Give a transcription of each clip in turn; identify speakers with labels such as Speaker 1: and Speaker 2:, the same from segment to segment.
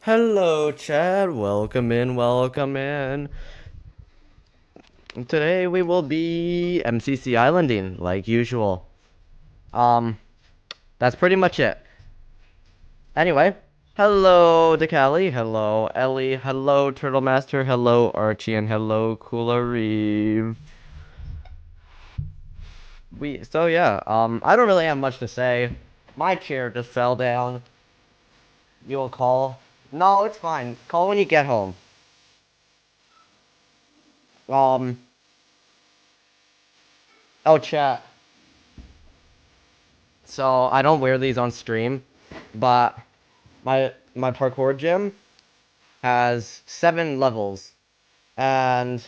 Speaker 1: Hello, Chad. Welcome in, welcome in. Today we will be MCC Islanding, like usual. Um, that's pretty much it. Anyway, hello, DeCali. Hello, Ellie. Hello, Turtle Master. Hello, Archie, and hello, KOORUI. I don't really have much to say. My chair just fell down. You'll call? No, it's fine. Call when you get home. Um, oh, chat. So I don't wear these on stream, but my parkour gym has 7 levels, and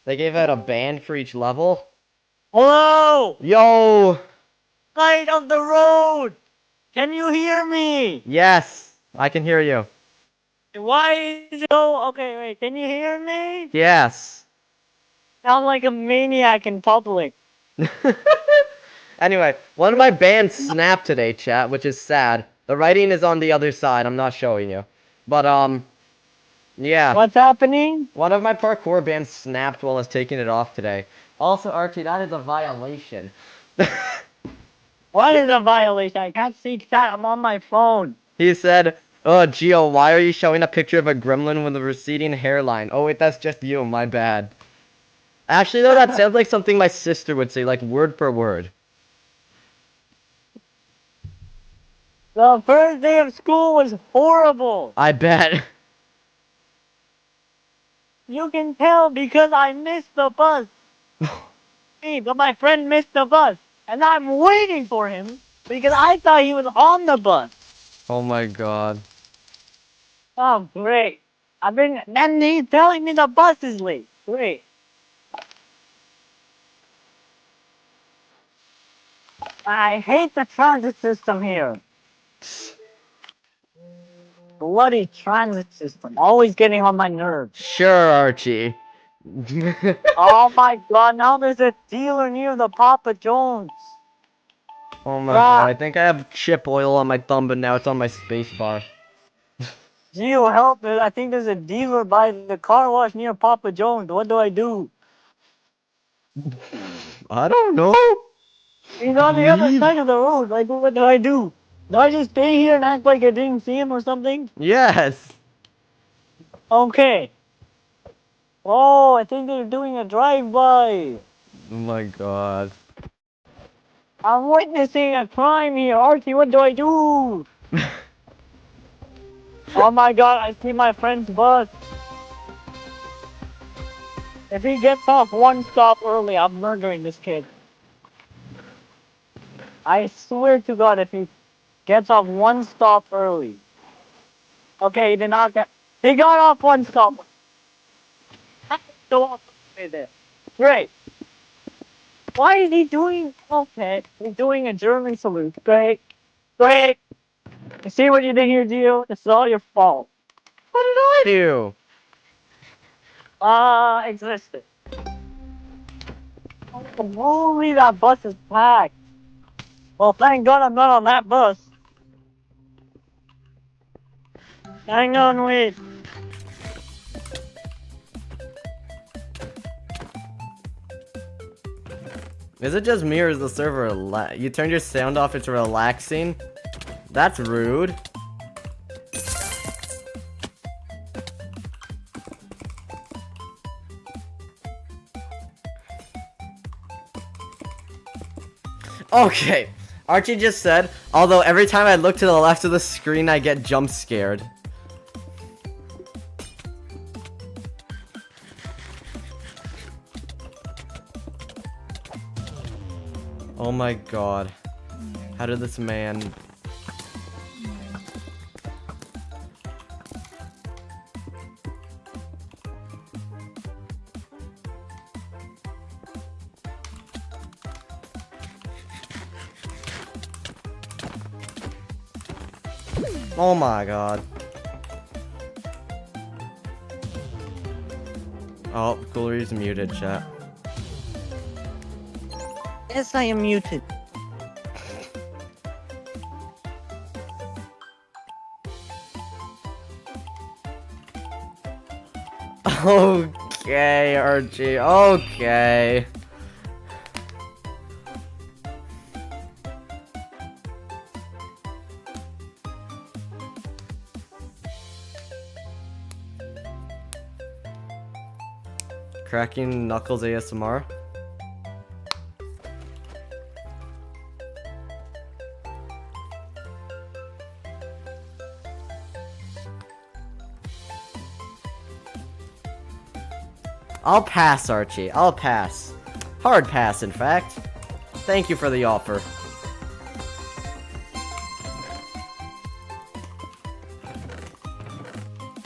Speaker 1: they gave out a band for each level.
Speaker 2: Hello!
Speaker 1: Yo!
Speaker 2: Light of the road! Can you hear me?
Speaker 1: Yes, I can hear you.
Speaker 2: Why is it so... Okay, wait, can you hear me?
Speaker 1: Yes.
Speaker 2: Sound like a maniac in public.
Speaker 1: Anyway, one of my bands snapped today, chat, which is sad. The writing is on the other side. I'm not showing you, but yeah.
Speaker 2: What's happening?
Speaker 1: One of my parkour bands snapped while I was taking it off today. Also, Archie, that is a violation.
Speaker 2: What is a violation? I can't see chat, I'm on my phone.
Speaker 1: He said, "Oh, Gio, why are you showing a picture of a gremlin with a receding hairline?" Oh, wait, that's just you. My bad. Actually, though, that sounds like something my sister would say, like word for word.
Speaker 2: The first day of school was horrible.
Speaker 1: I bet.
Speaker 2: You can tell because I missed the bus. Hey, but my friend missed the bus. And I'm waiting for him because I thought he was on the bus.
Speaker 1: Oh my god.
Speaker 2: Oh, great. Then he's telling me the bus is late. Great. I hate the transit system here. Bloody transit system. Always getting on my nerves.
Speaker 1: Sure, Archie.
Speaker 2: Oh my god, now there's a dealer near the Papa John's.
Speaker 1: Oh my god, I
Speaker 2: Crap.
Speaker 1: think I have chip oil on my thumb, but now it's on my space bar.
Speaker 2: Gio, help. I think there's a dealer by the car wash near Papa John's. What do I do?
Speaker 1: I don't know.
Speaker 2: He's on the other
Speaker 1: Leave.
Speaker 2: side of the road. Like, what do I do? Do I just stay here and act like I didn't see him or something?
Speaker 1: Yes.
Speaker 2: Okay. Oh, I think they're doing a drive-by.
Speaker 1: Oh my god.
Speaker 2: I'm witnessing a crime here. Archie, what do I do? Oh my god, I see my friend's bus. If he gets off one stop early, I'm murdering this kid. I swear to god, if he gets off one stop early. Okay, he did not get... He got off one stop. Go off the way there. Great. Why is he doing... Okay, he's doing a German salute. Great. Great. You see what you did here, Gio? It's all your fault.
Speaker 1: What did I do?
Speaker 2: Existed. Holy, that bus is packed. Well, thank God I'm not on that bus. Hang on, wait.
Speaker 1: Is it just me or is the server you turned your sound off, it's relaxing? That's rude. Okay, Archie just said, although every time I look to the left of the screen, I get jump scared. Oh my god. How did this man... Oh my god. Oh, KOORUI's muted, chat.
Speaker 2: Yes, I am muted.
Speaker 1: Okay, Archie. Okay. Cracking Knuckles ASMR. I'll pass, Archie. I'll pass. Hard pass, in fact. Thank you for the offer.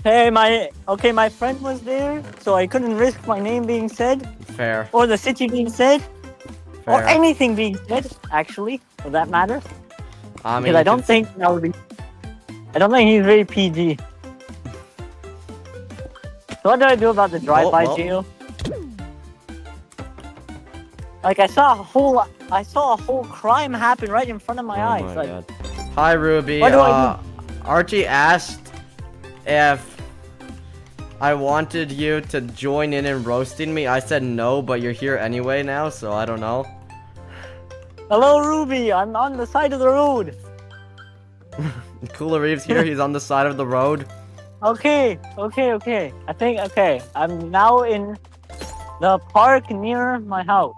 Speaker 2: Hey, my friend was there, so I couldn't risk my name being said,
Speaker 1: Fair.
Speaker 2: or the city being said, or
Speaker 1: Fair.
Speaker 2: anything being said, actually, for that matter.
Speaker 1: I mean,
Speaker 2: Because I don't think that would be. I don't think he's very PG. So what do I do about the drive-by jail? Like I saw a whole crime happen right in front of my eyes.
Speaker 1: Oh my
Speaker 2: Like,
Speaker 1: god. Hi, Ruby.
Speaker 2: What do I
Speaker 1: Archie asked if I wanted you to join in roasting me. I said no, but you're here anyway now, so I don't know.
Speaker 2: hello, Ruby. I'm on the side of the road.
Speaker 1: KOORUI's here. He's on the side of the road.
Speaker 2: Okay. I think I'm now in the park near my house.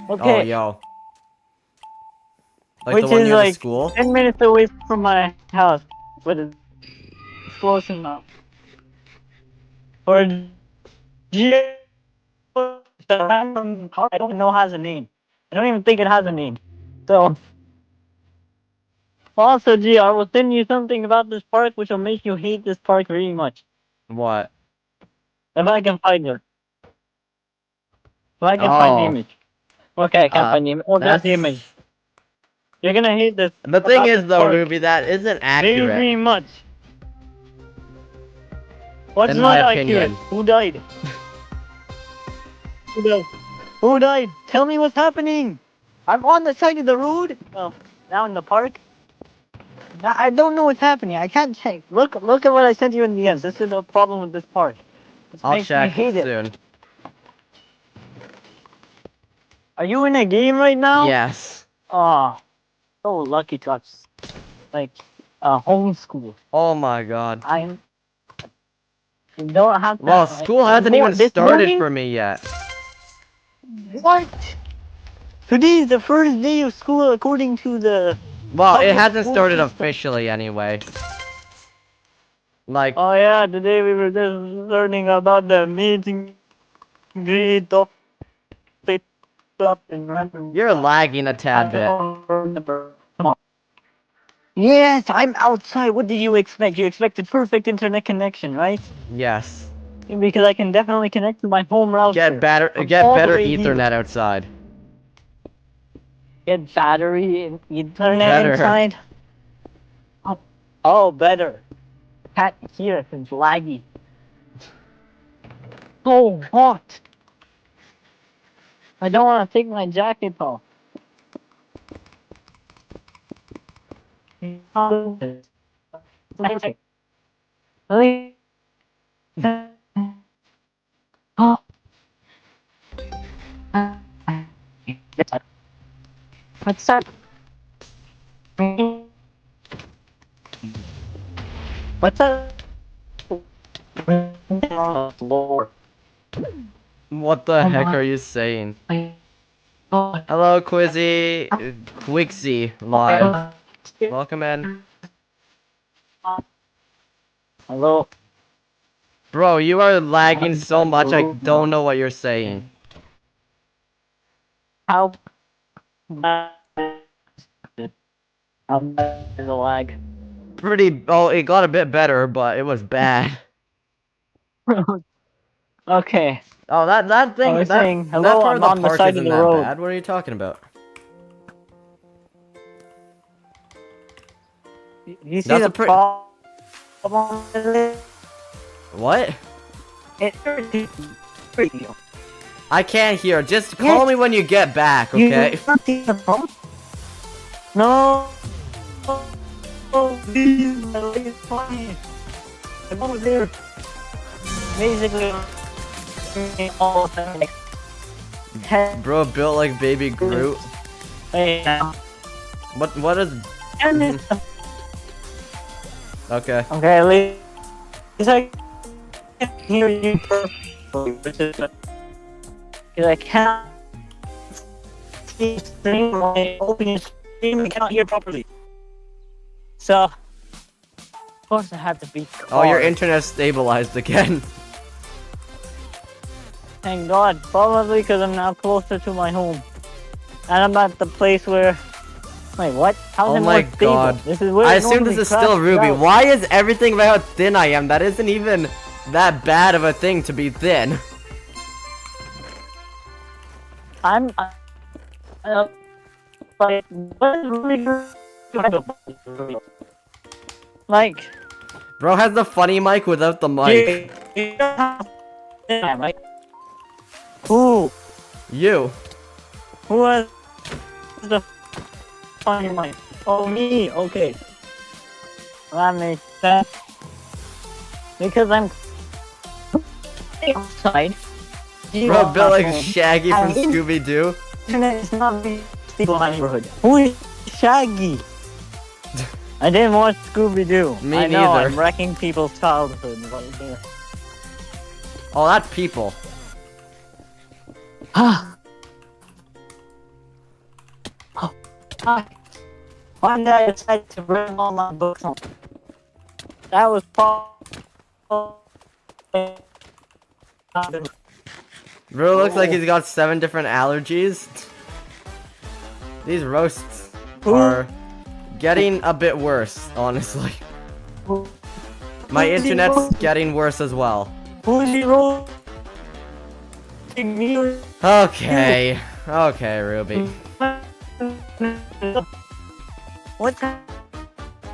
Speaker 2: Okay.
Speaker 1: Oh, yo. Like
Speaker 2: Which
Speaker 1: the one
Speaker 2: is
Speaker 1: near
Speaker 2: like
Speaker 1: the school?
Speaker 2: 10 minutes away from my house, but it's close enough. Or I don't know has a name. I don't even think it has a name. So also, G, I will send you something about this park which will make you hate this park very much.
Speaker 1: What?
Speaker 2: If I can find it. If I can find the
Speaker 1: Oh.
Speaker 2: image. Okay, I can't find the image. Oh, there's the image. You're gonna hate this.
Speaker 1: The thing
Speaker 2: about
Speaker 1: is,
Speaker 2: this
Speaker 1: though,
Speaker 2: park
Speaker 1: Ruby, that isn't
Speaker 2: very,
Speaker 1: accurate.
Speaker 2: very much. What's
Speaker 1: In
Speaker 2: not
Speaker 1: my
Speaker 2: accurate?
Speaker 1: opinion.
Speaker 2: Who died? Who died? Who died? Tell me what's happening. I'm on the side of the road. Well, now in the park. I don't know what's happening. I can't check. Look at what I sent you in the end. This is the problem with this park. This
Speaker 1: I'll
Speaker 2: makes me
Speaker 1: check
Speaker 2: hate it.
Speaker 1: soon.
Speaker 2: Are you in a game right now?
Speaker 1: Yes.
Speaker 2: Oh, so lucky to have like homeschool.
Speaker 1: Oh my god.
Speaker 2: I don't have to.
Speaker 1: Well, school hasn't even
Speaker 2: This
Speaker 1: started
Speaker 2: morning?
Speaker 1: for me yet.
Speaker 2: What? Today is the first day of school according to the.
Speaker 1: Well, it
Speaker 2: public
Speaker 1: hasn't
Speaker 2: school
Speaker 1: started
Speaker 2: system.
Speaker 1: officially anay. Like,
Speaker 2: Oh yeah, today we were just learning about the amazing grade of stuff and random.
Speaker 1: you're lagging a tad bit.
Speaker 2: Come on. Yes, I'm outside. What did you expect? You expected perfect internet connection, right?
Speaker 1: Yes.
Speaker 2: Because I can definitely connect to my home router.
Speaker 1: Get better
Speaker 2: I'm all the
Speaker 1: better
Speaker 2: way here.
Speaker 1: Ethernet outside.
Speaker 2: Get battery and internet
Speaker 1: Better.
Speaker 2: inside. Oh, better. Can't hear it. It's laggy. So hot. I don't want to take my jacket off. What's that? What's that? Lord.
Speaker 1: What the heck are you saying? Hello, Quizzy. Quixie live. Welcome in.
Speaker 2: Hello.
Speaker 1: Bro, you are lagging so much I don't know what you're saying.
Speaker 2: How bad is the lag?
Speaker 1: Oh, it got a bit better, but it was bad.
Speaker 2: Okay.
Speaker 1: Oh, that thing,
Speaker 2: I was
Speaker 1: that,
Speaker 2: saying,
Speaker 1: that
Speaker 2: hello,
Speaker 1: part
Speaker 2: I'm
Speaker 1: of
Speaker 2: on
Speaker 1: the
Speaker 2: the
Speaker 1: park
Speaker 2: side of
Speaker 1: isn't
Speaker 2: the
Speaker 1: that
Speaker 2: road.
Speaker 1: bad. What are you talking about?
Speaker 2: You see
Speaker 1: That's
Speaker 2: the
Speaker 1: a pretty-
Speaker 2: problem with it?
Speaker 1: What?
Speaker 2: It irritates me.
Speaker 1: I can't hear. Just call me when you get back, okay?
Speaker 2: You don't see the problem? No. Oh, please, my leg is funny. I'm over there. basically all like
Speaker 1: Bro built like baby Groot.
Speaker 2: now.
Speaker 1: What is...
Speaker 2: And it's
Speaker 1: Okay.
Speaker 2: okay, at least I can hear you perfectly, which is because I can't see stream when I open your stream, I cannot hear properly. So, of course, I have to be.
Speaker 1: Oh, your internet stabilized again.
Speaker 2: Thank God, probably because I'm now closer to my home, and I'm at the place where. Wait, what? How's
Speaker 1: Oh
Speaker 2: it
Speaker 1: my
Speaker 2: more stable?
Speaker 1: God.
Speaker 2: This is where
Speaker 1: I
Speaker 2: it
Speaker 1: assume this
Speaker 2: normally
Speaker 1: is still
Speaker 2: crashes
Speaker 1: Ruby.
Speaker 2: out.
Speaker 1: Why is everything about how thin I am? That isn't even that bad of a thing to be thin.
Speaker 2: I'm like, what is really good? Like,
Speaker 1: Bro has the funny mic without the mic.
Speaker 2: Right? Who
Speaker 1: You.
Speaker 2: was the funny mic? Oh, me. Okay, that makes sense because I'm outside.
Speaker 1: Bro built like Shaggy from Scooby-Doo.
Speaker 2: Internet is not being stable in my neighborhood. Who is Shaggy? I didn't watch Scooby-Doo.
Speaker 1: Me
Speaker 2: I know,
Speaker 1: neither.
Speaker 2: I'm wrecking people's childhood right here.
Speaker 1: Oh, that's people.
Speaker 2: One day I decided to bring all my books home. That was
Speaker 1: Bro looks like he's got 7 different allergies. These roasts are getting a bit worse, honestly. My internet's getting worse as well.
Speaker 2: Who's he rolling? Me or
Speaker 1: Okay. Okay, Ruby.
Speaker 2: what's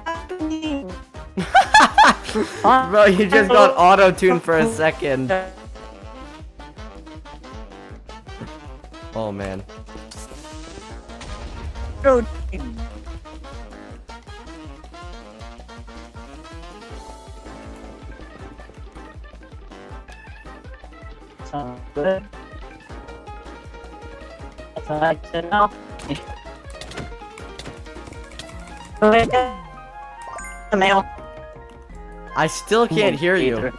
Speaker 2: happening?
Speaker 1: Bro, you just got auto-tuned for a second. Oh, man.
Speaker 2: Sounds good. That's all I said now. Mail.
Speaker 1: I still can't hear you.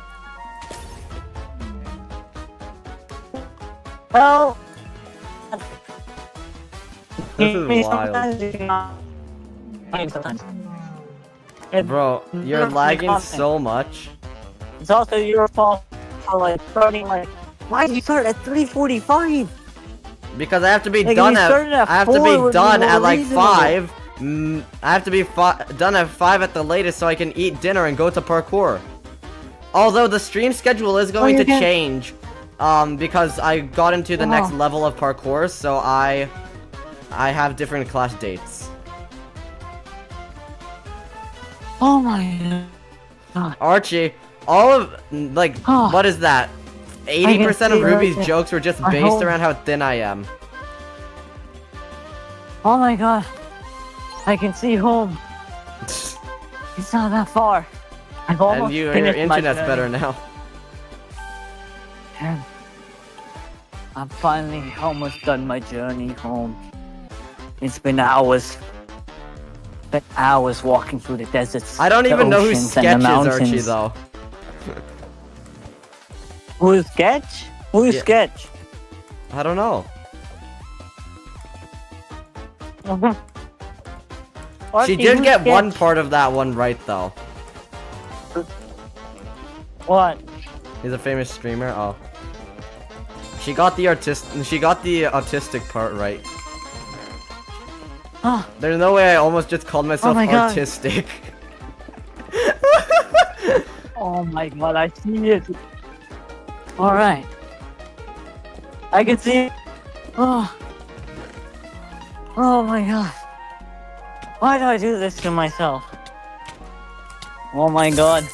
Speaker 2: Well,
Speaker 1: This is wild.
Speaker 2: sometimes you cannot. Sometimes.
Speaker 1: Bro, you're
Speaker 2: It's
Speaker 1: lagging
Speaker 2: constant.
Speaker 1: so much.
Speaker 2: It's also your fault for like starting like. Why did you start at 3:45?
Speaker 1: Because I have to be
Speaker 2: Like,
Speaker 1: done
Speaker 2: you
Speaker 1: at
Speaker 2: started at
Speaker 1: I have to
Speaker 2: 4
Speaker 1: be
Speaker 2: would be
Speaker 1: done
Speaker 2: more
Speaker 1: at like
Speaker 2: reasonable.
Speaker 1: 5. I have to be done at 5 at the latest so I can eat dinner and go to parkour. Although the stream schedule is going to
Speaker 2: you can-
Speaker 1: change, because I got into the next level of parkour, so I have different class dates.
Speaker 2: Oh my god.
Speaker 1: Archie, all of like what is that? 80% of
Speaker 2: see
Speaker 1: Ruby's
Speaker 2: right
Speaker 1: jokes were just
Speaker 2: I
Speaker 1: based
Speaker 2: hope-
Speaker 1: around how thin I am.
Speaker 2: Oh my god. I can see home. It's not that far. I've almost
Speaker 1: And your
Speaker 2: finished my
Speaker 1: internet's
Speaker 2: journey.
Speaker 1: better now.
Speaker 2: And I'm finally almost done my journey home. It's been hours. Been hours walking through the deserts.
Speaker 1: I don't
Speaker 2: the
Speaker 1: even know who
Speaker 2: oceans, and the
Speaker 1: Sketch is, Archie,
Speaker 2: mountains.
Speaker 1: though.
Speaker 2: Who is Sketch? Who is
Speaker 1: Yeah.
Speaker 2: Sketch?
Speaker 1: I don't know. She did
Speaker 2: who's
Speaker 1: get one
Speaker 2: Sketch?
Speaker 1: part of that one right, though.
Speaker 2: What?
Speaker 1: He's a famous streamer. Oh, she got the autistic part right.
Speaker 2: Oh,
Speaker 1: There's no way I almost just called myself
Speaker 2: my God.
Speaker 1: artistic.
Speaker 2: oh my god, I see it. Alright. I can see it. Oh. Oh my god. Why do I do this to myself? Oh my god.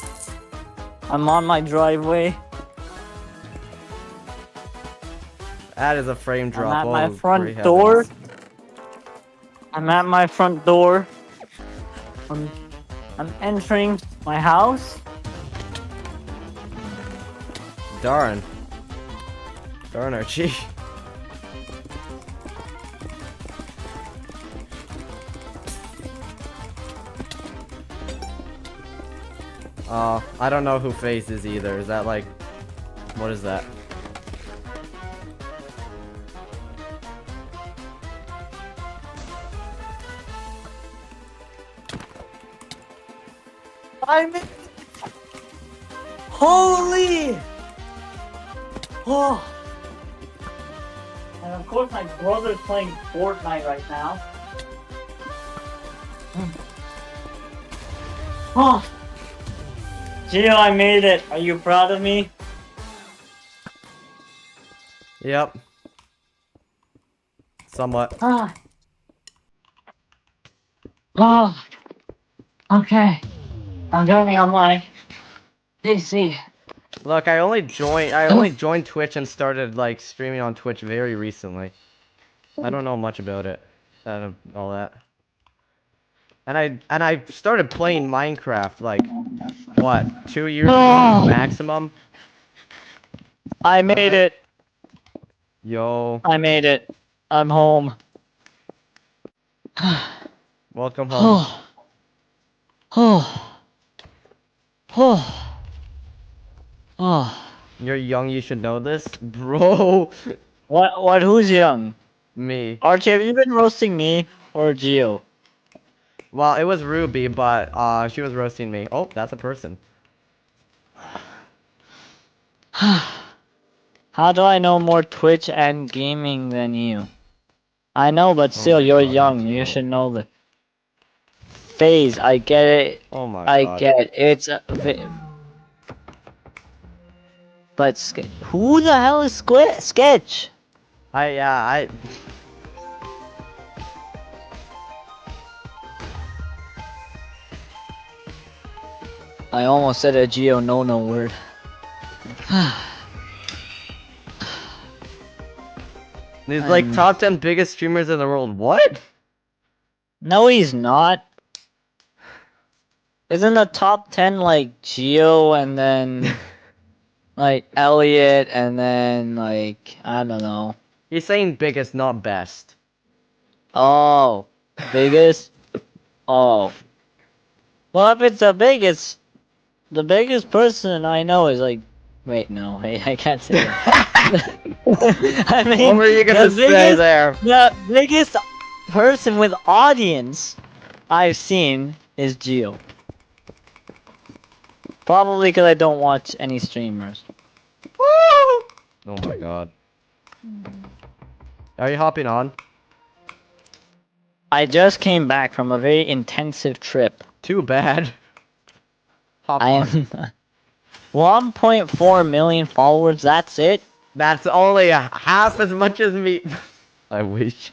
Speaker 2: I'm on my driveway.
Speaker 1: That is a frame drop.
Speaker 2: I'm at my
Speaker 1: Oh,
Speaker 2: front
Speaker 1: great
Speaker 2: door.
Speaker 1: heavens.
Speaker 2: I'm at my front door. I'm entering my house.
Speaker 1: Darn. Darn, Archie. I don't know who FaZe is either. Is that like... What is that?
Speaker 2: I'm in. Holy! Oh. And of course my brother's playing Fortnite right now. Oh. Gio, I made it. Are you proud of me?
Speaker 1: Yep. Somewhat.
Speaker 2: Ah. Oh. Okay. I'm going on my PC.
Speaker 1: Look, I only joined Twitch and started like streaming on Twitch very recently. I don't know much about it. All that. And I started playing Minecraft like what, 2 years ago maximum?
Speaker 2: I made it.
Speaker 1: Yo.
Speaker 2: I made it. I'm home.
Speaker 1: Welcome home. You're young, you should know this. Bro.
Speaker 2: What, who's young?
Speaker 1: Me.
Speaker 2: Archie, have you been roasting me or Gio?
Speaker 1: Well, it was Ruby, but she was roasting me. Oh, that's a person.
Speaker 2: How do I know more Twitch and gaming than you? I know, but still,
Speaker 1: my
Speaker 2: you're
Speaker 1: God,
Speaker 2: young. You should know the phase. I get it.
Speaker 1: Oh my
Speaker 2: I
Speaker 1: God.
Speaker 2: get it. It's a but who the hell is Sketch?
Speaker 1: I
Speaker 2: I almost said a Geo no word.
Speaker 1: He's like top 10 biggest streamers in the world. What?
Speaker 2: No, he's not. Isn't the top 10 like Geo and then like Elliot and then like I don't know.
Speaker 1: He's saying biggest, not best.
Speaker 2: Oh, biggest? Oh. Well, if it's the biggest person I know is like, wait, no, I can't say that. I mean,
Speaker 1: What were you gonna say there?
Speaker 2: The biggest person with audience I've seen is Gio. Probably because I don't watch any streamers.
Speaker 1: Oh my God. Are you hopping on?
Speaker 2: I just came back from a very intensive trip.
Speaker 1: Too bad. Hop
Speaker 2: I
Speaker 1: on.
Speaker 2: am 1.4 million followers, that's it?
Speaker 1: That's only half as much as me. I wish.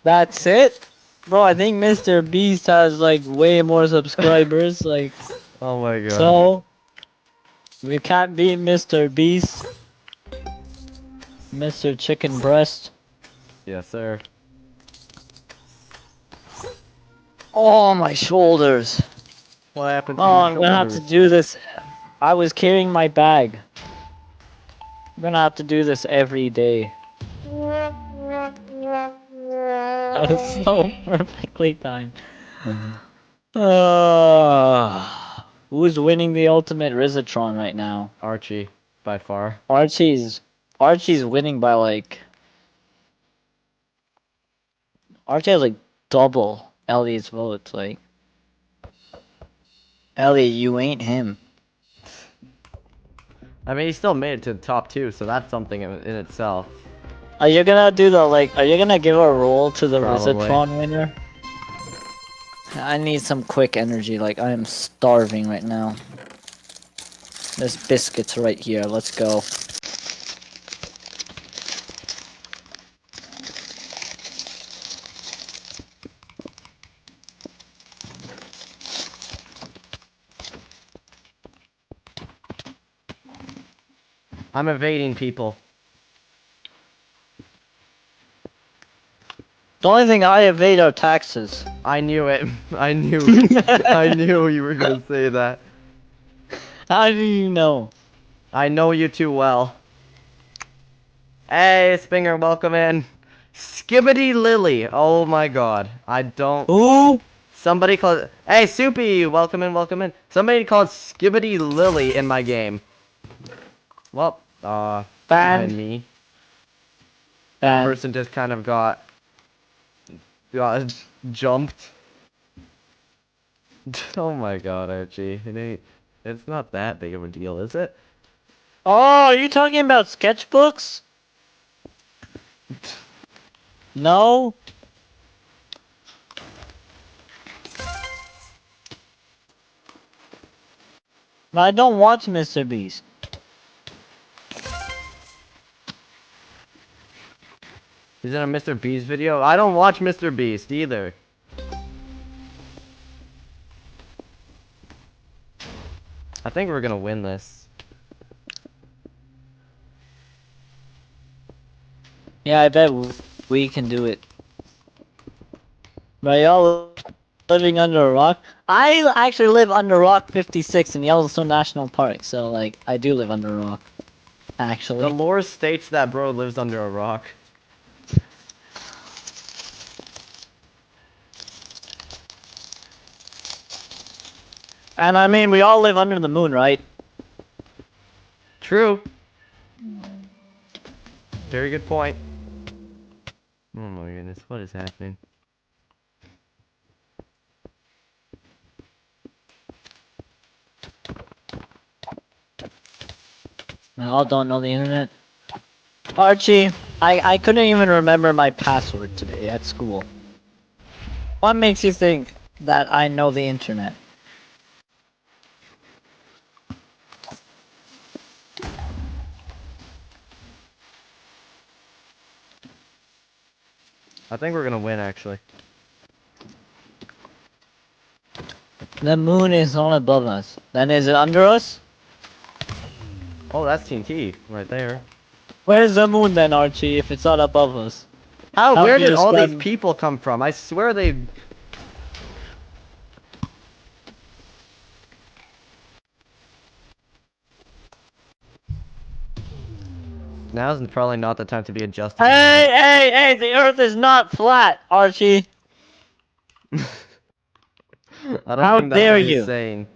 Speaker 2: That's it? Bro, I think Mr. Beast has like way more subscribers, like,
Speaker 1: Oh my God.
Speaker 2: so we can't beat Mr. Beast. Mr. Chicken Breast.
Speaker 1: Yes, sir.
Speaker 2: Oh, my shoulders.
Speaker 1: What happened to
Speaker 2: Oh,
Speaker 1: your
Speaker 2: I'm gonna have to
Speaker 1: shoulders?
Speaker 2: do this. I was carrying my bag. I'm gonna have to do this every day. That was so perfectly timed. Who's winning the ultimate Rizatron right now?
Speaker 1: Archie, by far.
Speaker 2: Archie's winning by like. Archie has like double Ellie's votes. Like, Ellie, you ain't him.
Speaker 1: I mean, he still made it to the top 2, so that's something in itself.
Speaker 2: Are you gonna do the like? Are you gonna give a roll to the
Speaker 1: Probably.
Speaker 2: Rizatron winner? I need some quick energy. Like, I am starving right now. There's biscuits right here. Let's go.
Speaker 1: I'm evading people.
Speaker 2: The only thing I evade are taxes.
Speaker 1: I knew it. I knew. I knew you were gonna say that.
Speaker 2: How do you know?
Speaker 1: I know you too well. Hey, Spinger, welcome in. Skibbity Lily. Oh my god. I don't...
Speaker 2: Who?
Speaker 1: Somebody called... Hey, Soupy, welcome in, welcome in. Somebody called Skibbity Lily in my game. Well,
Speaker 2: Ban.
Speaker 1: me.
Speaker 2: Ban.
Speaker 1: Person just kind of got jumped. Oh my god, Archie. It's not that big of a deal, is it?
Speaker 2: Oh, are you talking about sketchbooks? No? I don't watch Mr. Beast.
Speaker 1: Is it a Mr. Beast video? I don't watch Mr. Beast either. I think we're gonna win this.
Speaker 2: Yeah, I bet we can do it. But y'all living under a rock? I actually live under Rock 56 in Yellowstone National Park, so like, I do live under a rock. Actually.
Speaker 1: The lore states that bro lives under a rock.
Speaker 2: And I mean, we all live under the moon, right?
Speaker 1: True. Very good point. Oh my goodness, what is happening?
Speaker 2: We all don't know the internet. Archie, I couldn't even remember my password today at school. What makes you think that I know the internet?
Speaker 1: I think we're gonna win actually.
Speaker 2: The moon is not above us. Then is it under us?
Speaker 1: Oh, that's TNT right there.
Speaker 2: Where's the moon then, Archie, if it's not above us? How
Speaker 1: Where
Speaker 2: do you
Speaker 1: did all these
Speaker 2: describe-
Speaker 1: people come from? I swear they... Now's probably not the time to be adjusting.
Speaker 2: Hey, the earth is not flat, Archie.
Speaker 1: I don't
Speaker 2: How
Speaker 1: think that's
Speaker 2: dare
Speaker 1: what he's
Speaker 2: you.
Speaker 1: saying.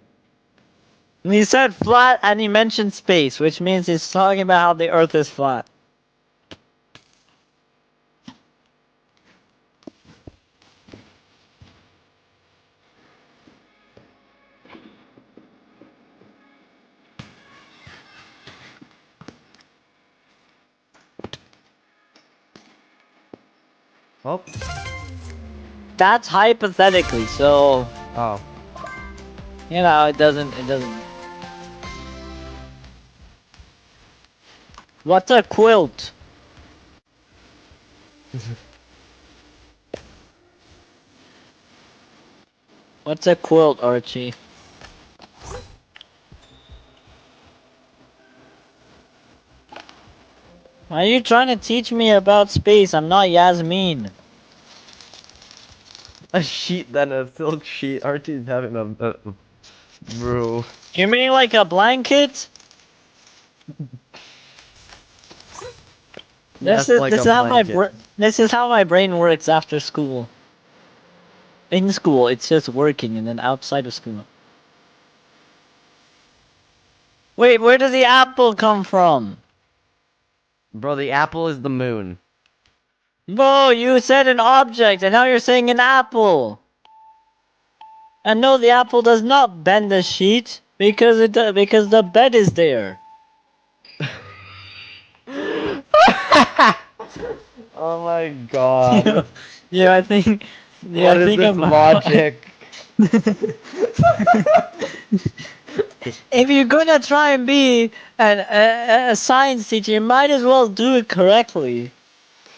Speaker 2: He said flat and he mentioned space, which means he's talking about how the earth is flat.
Speaker 1: Oh.
Speaker 2: That's hypothetically, so
Speaker 1: Oh.
Speaker 2: you know it doesn't What's a quilt? What's a quilt, Archie? Why are you trying to teach me about space? I'm not Yasmin.
Speaker 1: A sheet, then a silk sheet. Archie's having a bro.
Speaker 2: You mean like a blanket?
Speaker 1: Yes, like a blanket.
Speaker 2: This is how my brain works after school. In school, it's just working, and then outside of school. Wait, where did the apple come from?
Speaker 1: Bro, the apple is the moon.
Speaker 2: Bro, you said an object, and now you're saying an apple. And no, the apple does not bend the sheet because because the bed is there.
Speaker 1: Oh my god.
Speaker 2: Yeah, I think. Yeah,
Speaker 1: What
Speaker 2: I
Speaker 1: is
Speaker 2: think
Speaker 1: this
Speaker 2: I'm.
Speaker 1: logic?
Speaker 2: If you're gonna try and be a science teacher, you might as well do it correctly.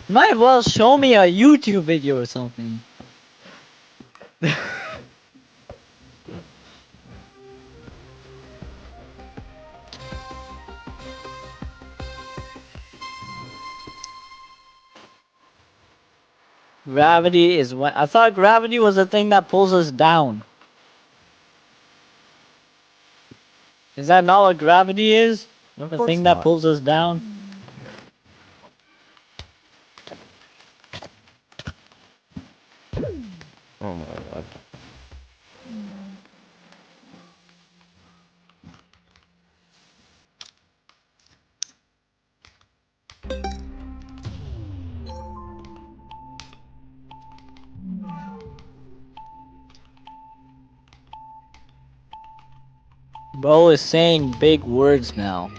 Speaker 2: Might as well show me a YouTube video or something. Gravity is what I thought gravity was the thing that pulls us down. Is that not what gravity is? The
Speaker 1: course
Speaker 2: thing that
Speaker 1: not.
Speaker 2: pulls us down.
Speaker 1: Oh my god.
Speaker 2: Bro is saying big words now.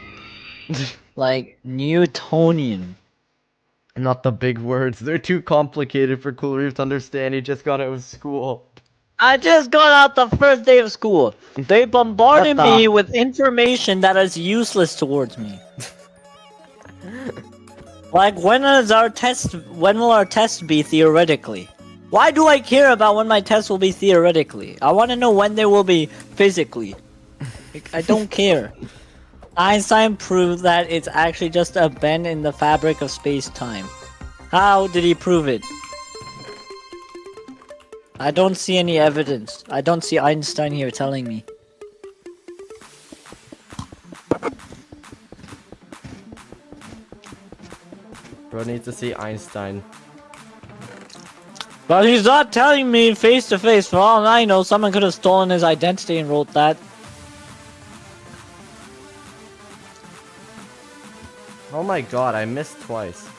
Speaker 2: Like Newtonian.
Speaker 1: Not the big words. They're too complicated for KOORUI to understand. He just got out of school.
Speaker 2: I just got out the first day of school. They bombarded
Speaker 1: What the-
Speaker 2: me with information that is useless towards me. Like when will our test be theoretically? Why do I care about when my test will be theoretically? I want to know when they will be physically. I don't care. Einstein proved that it's actually just a bend in the fabric of space-time. How did he prove it? I don't see any evidence. I don't see Einstein here telling me.
Speaker 1: Bro needs to see Einstein.
Speaker 2: But he's not telling me face to face. For all I know, someone could have stolen his identity and wrote that.
Speaker 1: Oh my god, I missed twice.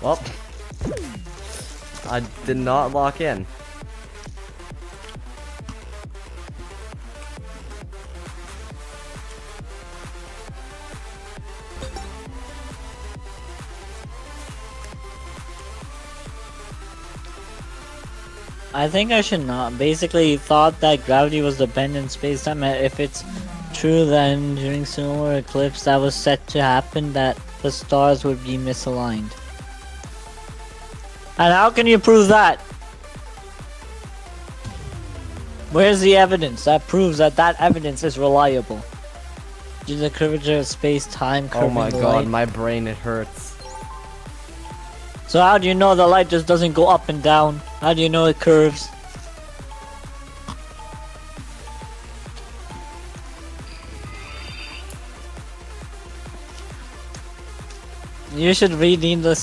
Speaker 1: Well, I did not lock in.
Speaker 2: I think I should not. Basically, thought that gravity was the bend in space-time. If it's true, then during solar eclipse that was set to happen, that the stars would be misaligned. And how can you prove that? Where's the evidence that proves that evidence is reliable? Due to the curvature of space-time curving
Speaker 1: Oh my
Speaker 2: the
Speaker 1: god,
Speaker 2: light.
Speaker 1: my brain, it hurts.
Speaker 2: So how do you know the light just doesn't go up and down? How do you know it curves? You should rename the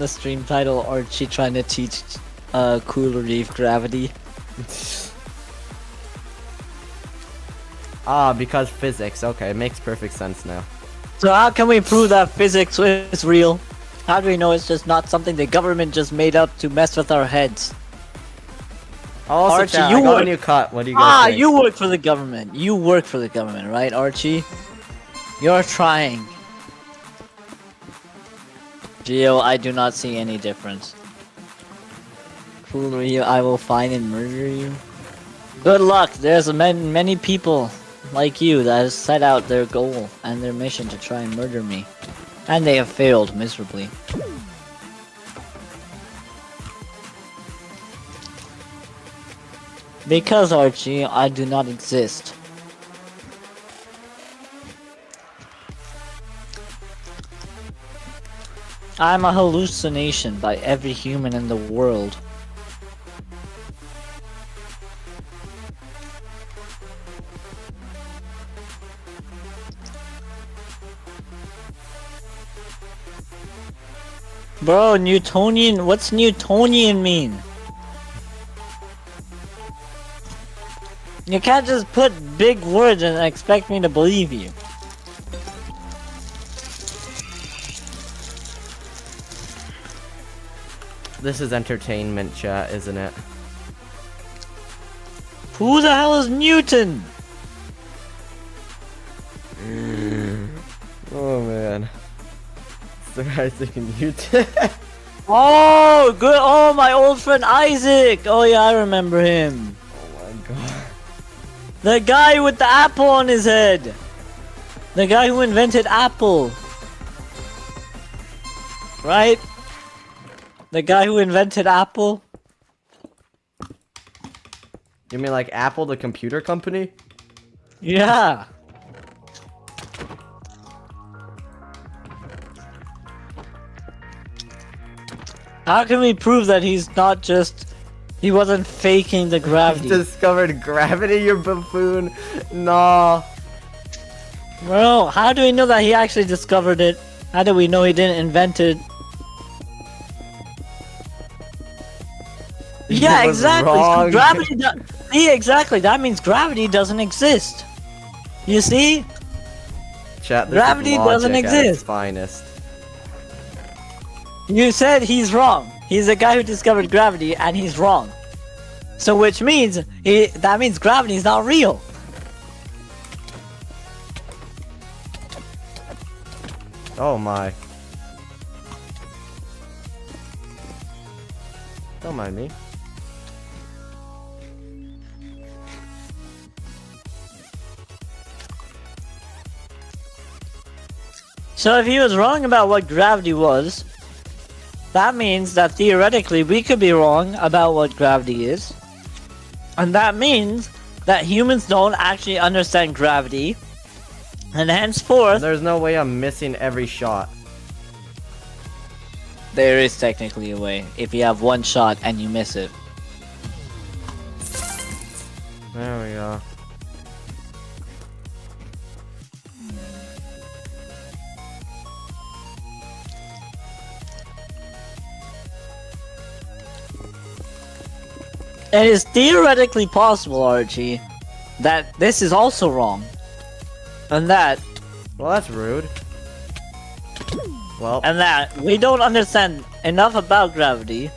Speaker 2: stream title Archie trying to teach cool relief gravity.
Speaker 1: Ah, because physics. Okay, it makes perfect sense now.
Speaker 2: So how can we prove that physics is real? How do we know it's just not something the government just made up to mess with our heads?
Speaker 1: Also,
Speaker 2: Archie,
Speaker 1: chat,
Speaker 2: you
Speaker 1: I got
Speaker 2: work-
Speaker 1: a new cut. What do you guys think?
Speaker 2: You work for the government. You work for the government, right, Archie? You're trying. Geo, I do not see any difference. KOORUI, I will find and murder you. Good luck. There's many people like you that have set out their goal and their mission to try and murder me. And they have failed miserably. Because, Archie, I do not exist. I'm a hallucination by every human in the world. Bro, Newtonian, what's Newtonian mean? You can't just put big words and expect me to believe you.
Speaker 1: This is entertainment chat, isn't it?
Speaker 2: Who the hell is Newton?
Speaker 1: Oh man. It's Isaac and Newton.
Speaker 2: Oh, good. Oh, my old friend Isaac. Oh yeah, I remember him.
Speaker 1: Oh my god.
Speaker 2: The guy with the apple on his head. The guy who invented Apple. Right? The guy who invented Apple.
Speaker 1: You mean like Apple, the computer company?
Speaker 2: Yeah. How can we prove that he's not just... He wasn't faking the gravity?
Speaker 1: Discovered gravity, you buffoon. Nah.
Speaker 2: Well, how do we know that he actually discovered it? How do we know he didn't invent it? Yeah,
Speaker 1: He was
Speaker 2: exactly.
Speaker 1: wrong.
Speaker 2: So gravity see, exactly. That means gravity doesn't exist. You see?
Speaker 1: Chat, this
Speaker 2: Gravity
Speaker 1: is
Speaker 2: doesn't
Speaker 1: logic at its
Speaker 2: exist.
Speaker 1: finest.
Speaker 2: You said he's wrong. He's the guy who discovered gravity, and he's wrong. So which means that means gravity is not real.
Speaker 1: Oh my. Don't mind me.
Speaker 2: So if he was wrong about what gravity was, that means that theoretically we could be wrong about what gravity is. And that means that humans don't actually understand gravity. And henceforth...
Speaker 1: There's no way I'm missing every shot.
Speaker 2: There is technically a way, if you have one shot and you miss it.
Speaker 1: There we go.
Speaker 2: It is theoretically possible, Archie, that this is also wrong. And that...
Speaker 1: Well, that's rude. Well...
Speaker 2: And that we don't understand enough about gravity.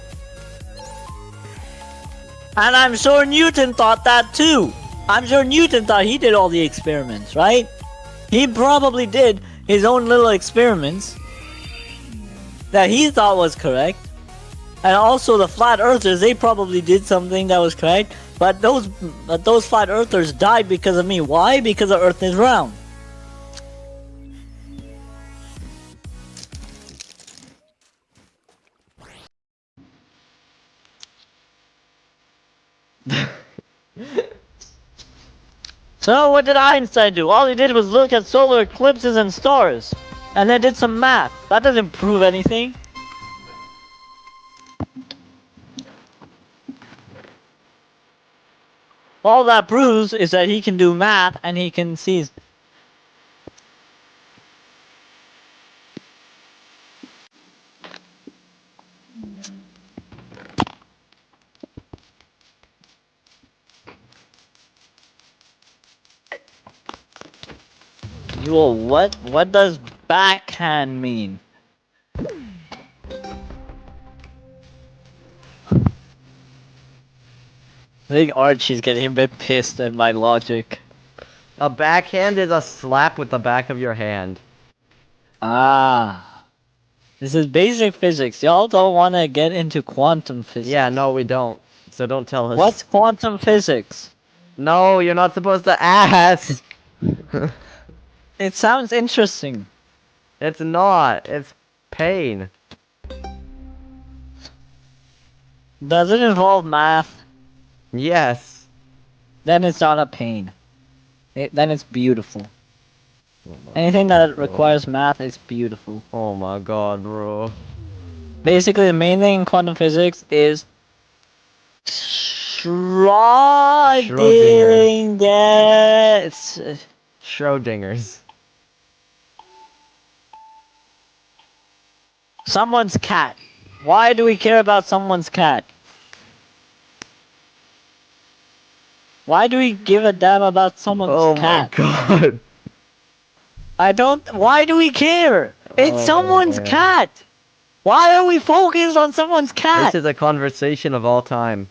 Speaker 2: And I'm sure Newton thought that too. I'm sure Newton thought he did all the experiments, right? He probably did his own little experiments that he thought was correct. And also the flat earthers, they probably did something that was correct. But those flat earthers died because of me. Why? Because the earth is round. So what did Einstein do? All he did was look at solar eclipses and stars. And then did some math. That doesn't prove anything. All that proves is that he can do math and he can see. Yo, what does backhand mean? I think Archie's getting a bit pissed at my logic.
Speaker 1: A backhand is a slap with the back of your hand.
Speaker 2: Ah. This is basic physics. Y'all don't want to get into quantum physics.
Speaker 1: Yeah, no, we don't. So don't tell us.
Speaker 2: What's quantum physics?
Speaker 1: No, you're not supposed to ask!
Speaker 2: It sounds interesting.
Speaker 1: It's not. It's pain.
Speaker 2: Does it involve math?
Speaker 1: Yes.
Speaker 2: Then it's not a pain. Then it's beautiful. Anything that requires math is beautiful.
Speaker 1: Oh my god, bro.
Speaker 2: Basically, the main thing in quantum physics is
Speaker 1: Schrodinger's.
Speaker 2: Someone's cat. Why do we care about someone's cat? Why do we give a damn about someone's cat?
Speaker 1: Oh my god.
Speaker 2: I don't. Why do we care? It's someone's
Speaker 1: man.
Speaker 2: cat. Why are we focused on someone's cat?
Speaker 1: This is a conversation of all time.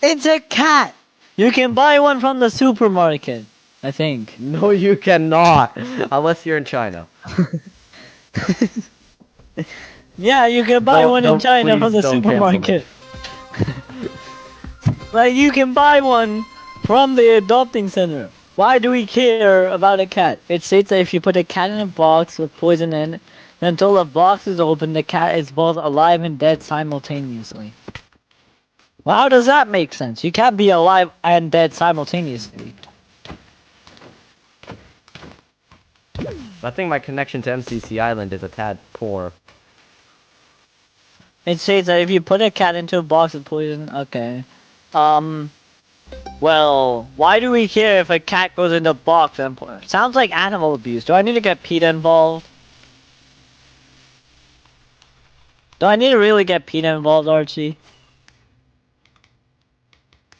Speaker 2: It's a cat. You can buy one from the supermarket, I think.
Speaker 1: No, you cannot. Unless you're in China.
Speaker 2: Yeah, you can buy one in China from the
Speaker 1: please don't cancel
Speaker 2: supermarket. Like, you can buy one from the adopting center. Why do we care about a cat? It states that if you put a cat in a box with poison in it, until the box is open, the cat is both alive and dead simultaneously. Well, how does that make sense? You can't be alive and dead simultaneously.
Speaker 1: I think my connection to MCC Island is a tad poor.
Speaker 2: It says that if you put a cat into a box of poison, okay. Well, why do we care if a cat goes in a box and sounds like animal abuse. Do I need to get PETA involved? Do I need to really get PETA involved, Archie?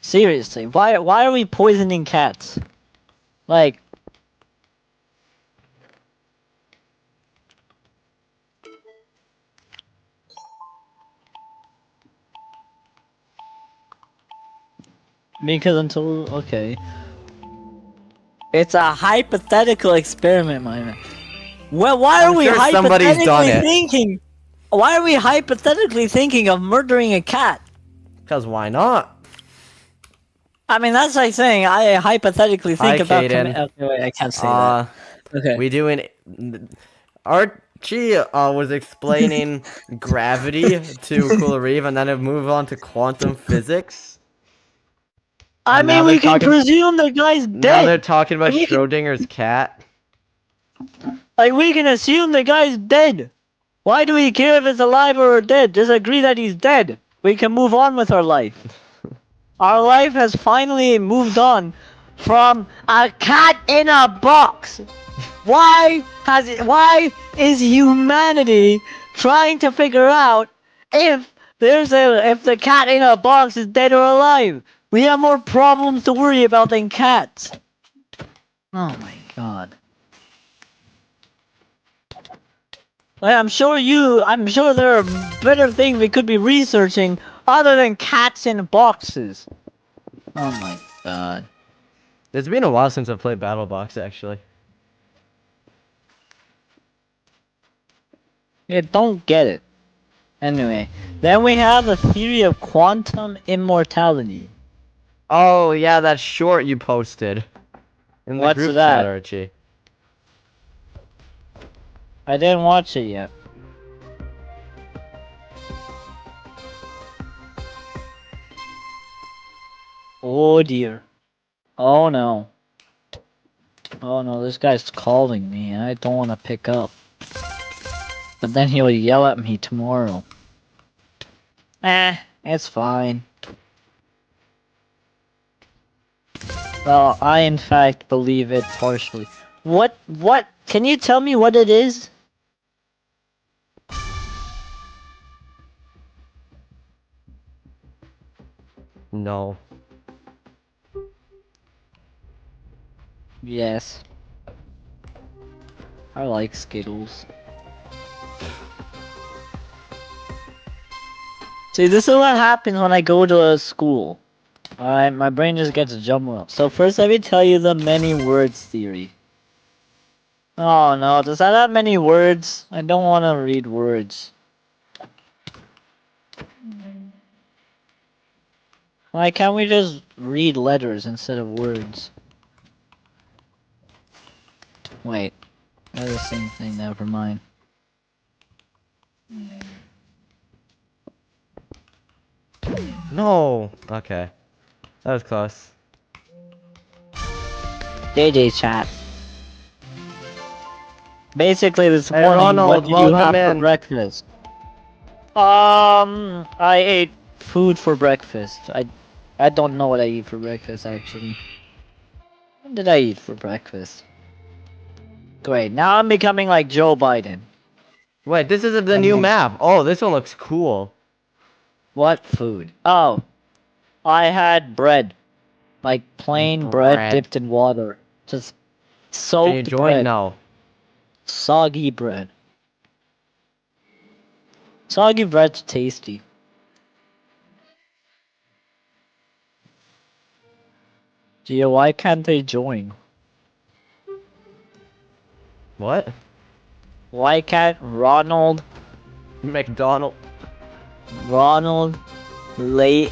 Speaker 2: Seriously, why are we poisoning cats? Like, because until okay. It's a hypothetical experiment, my man. Well, why are we
Speaker 1: sure somebody's done
Speaker 2: hypothetically
Speaker 1: it.
Speaker 2: thinking? Why are we hypothetically thinking of murdering a cat?
Speaker 1: Cause why not?
Speaker 2: I mean, that's like saying I hypothetically think
Speaker 1: Hi,
Speaker 2: about.
Speaker 1: Kaden.
Speaker 2: Okay, wait, I can't say that. Okay.
Speaker 1: We doing. Archie was explaining gravity to KOORUI, and then it moved on to quantum physics.
Speaker 2: I
Speaker 1: And now
Speaker 2: mean,
Speaker 1: they're
Speaker 2: we can
Speaker 1: talking-
Speaker 2: presume the guy's dead.
Speaker 1: Now they're talking about
Speaker 2: We can-
Speaker 1: Schrodinger's cat.
Speaker 2: Like, we can assume the guy's dead. Why do we care if it's alive or dead? Just agree that he's dead. We can move on with our life. Our life has finally moved on from a cat in a box. Why is humanity trying to figure out if the cat in a box is dead or alive? We have more problems to worry about than cats. Oh my god. Like, I'm sure there are better things we could be researching other than cats in boxes. Oh my god.
Speaker 1: It's been a while since I've played BattleBox, actually.
Speaker 2: Yeah, don't get it. Anyway, then we have the theory of quantum immortality.
Speaker 1: Oh, yeah, that short you posted. In the
Speaker 2: What's
Speaker 1: group
Speaker 2: that?
Speaker 1: chat, Archie.
Speaker 2: I didn't watch it yet. Oh dear. Oh no. Oh no, this guy's calling me and I don't want to pick up. But then he'll yell at me tomorrow. It's fine. Well, I in fact believe it partially. What? Can you tell me what it is?
Speaker 1: No.
Speaker 2: Yes. I like Skittles. See, this is what happens when I go to a school. Alright, my brain just gets jumbled up. So first let me tell you the many words theory. Oh no, does that have many words? I don't want to read words. Why can't we just read letters instead of words? Wait, that's the same thing, never mind.
Speaker 1: No. Okay. That was close.
Speaker 2: JJ chat. Basically this
Speaker 1: Hey,
Speaker 2: morning,
Speaker 1: Ronald,
Speaker 2: what did you have
Speaker 1: welcome
Speaker 2: for
Speaker 1: in.
Speaker 2: breakfast? I ate food for breakfast. I don't know what I eat for breakfast actually. What did I eat for breakfast? Great, now I'm becoming like Joe Biden.
Speaker 1: Wait, this is the new map. Oh, this one looks cool.
Speaker 2: What food? Oh, I had bread. Like plain bread dipped in water. Just
Speaker 1: Can
Speaker 2: soaked
Speaker 1: you join?
Speaker 2: bread.
Speaker 1: No.
Speaker 2: Soggy bread. Soggy bread's tasty. Gee, why can't they join?
Speaker 1: What?
Speaker 2: Why can't Ronald,
Speaker 1: McDonald.
Speaker 2: Lay,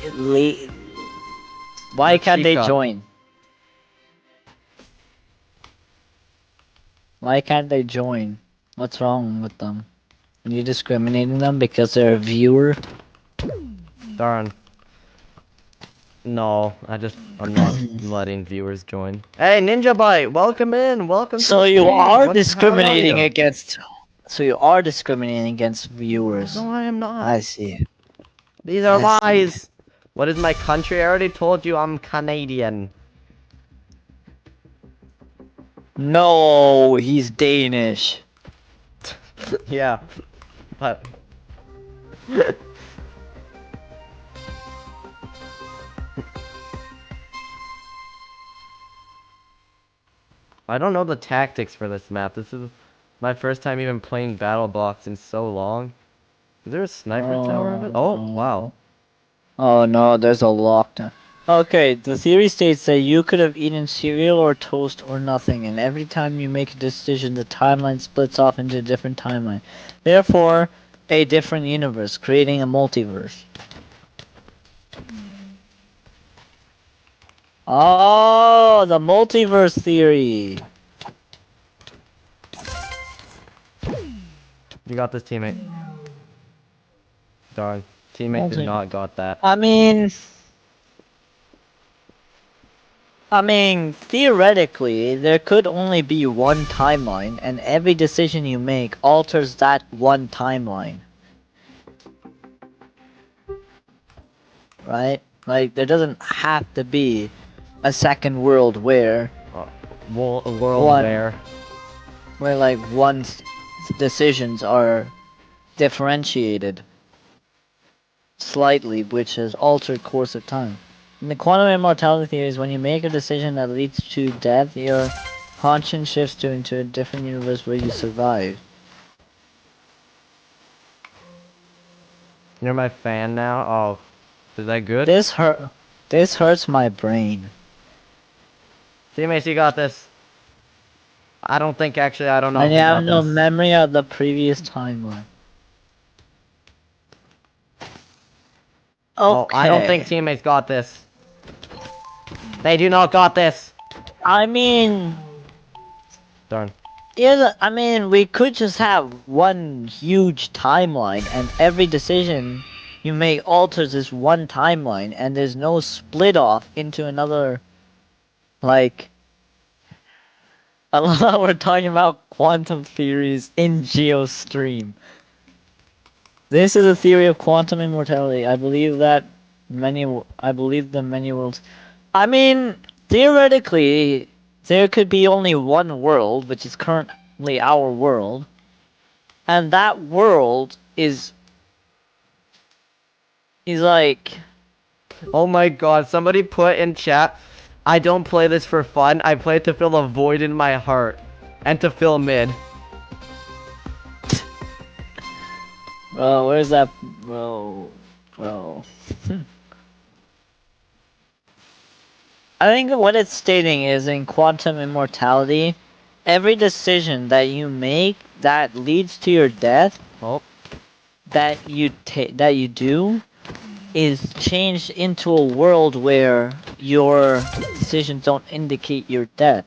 Speaker 2: why can't they
Speaker 1: Chica.
Speaker 2: join? Why can't they join? What's wrong with them? Are you discriminating them because they're a viewer?
Speaker 1: Darn. No, I'm not letting viewers join. Hey, Ninja Bite, welcome in. Welcome to
Speaker 2: So
Speaker 1: the
Speaker 2: you
Speaker 1: stream.
Speaker 2: are
Speaker 1: How are
Speaker 2: discriminating
Speaker 1: you?
Speaker 2: against. So you are discriminating against viewers.
Speaker 1: No, I am not.
Speaker 2: I see.
Speaker 1: These are
Speaker 2: I see.
Speaker 1: lies. What is my country? I already told you I'm Canadian.
Speaker 2: No, he's Danish.
Speaker 1: Yeah, but I don't know the tactics for this map. This is my first time even playing Battle Box in so long. Is there a sniper tower of it?
Speaker 2: Oh,
Speaker 1: Oh, wow.
Speaker 2: no. Oh no, there's a lockdown. Okay, the theory states that you could have eaten cereal or toast or nothing, and every time you make a decision, the timeline splits off into a different timeline. Therefore, a different universe, creating a multiverse. Oh, the multiverse theory.
Speaker 1: You got this, teammate. Darn. Teammate did
Speaker 2: Multi.
Speaker 1: not got that.
Speaker 2: I mean, theoretically, there could only be one timeline, and every decision you make alters that one timeline. Right? Like, there doesn't have to be a second world where
Speaker 1: Uh, world
Speaker 2: one,
Speaker 1: where?
Speaker 2: where like one's decisions are differentiated slightly, which has altered course of time. In the quantum immortality theory is when you make a decision that leads to death, your conscience shifts to into a different universe where you survive.
Speaker 1: You're my fan now? Oh. Is that good?
Speaker 2: This hurts my brain.
Speaker 1: Teammates, you got this. I don't think, actually, I don't know
Speaker 2: And
Speaker 1: if
Speaker 2: you
Speaker 1: we
Speaker 2: have
Speaker 1: got
Speaker 2: no
Speaker 1: this.
Speaker 2: memory of the previous timeline.
Speaker 1: Oh, I don't think
Speaker 2: Okay.
Speaker 1: teammates got this. They do not got this.
Speaker 2: I mean,
Speaker 1: Darn.
Speaker 2: I mean, we could just have one huge timeline, and every decision you make alters this one timeline, and there's no split off into another. Like, I love how we're talking about quantum theories in GeoStream. This is a theory of quantum immortality. I believe the many worlds. I mean, theoretically, there could be only one world, which is currently our world, and that world is like.
Speaker 1: Oh my god, somebody put in chat, I don't play this for fun, I play it to fill a void in my heart. And to fill mid.
Speaker 2: Where's that? Bro. I think what it's stating is in quantum immortality, every decision that you make that leads to your death,
Speaker 1: Oh.
Speaker 2: that you do, is changed into a world where your decisions don't indicate your death.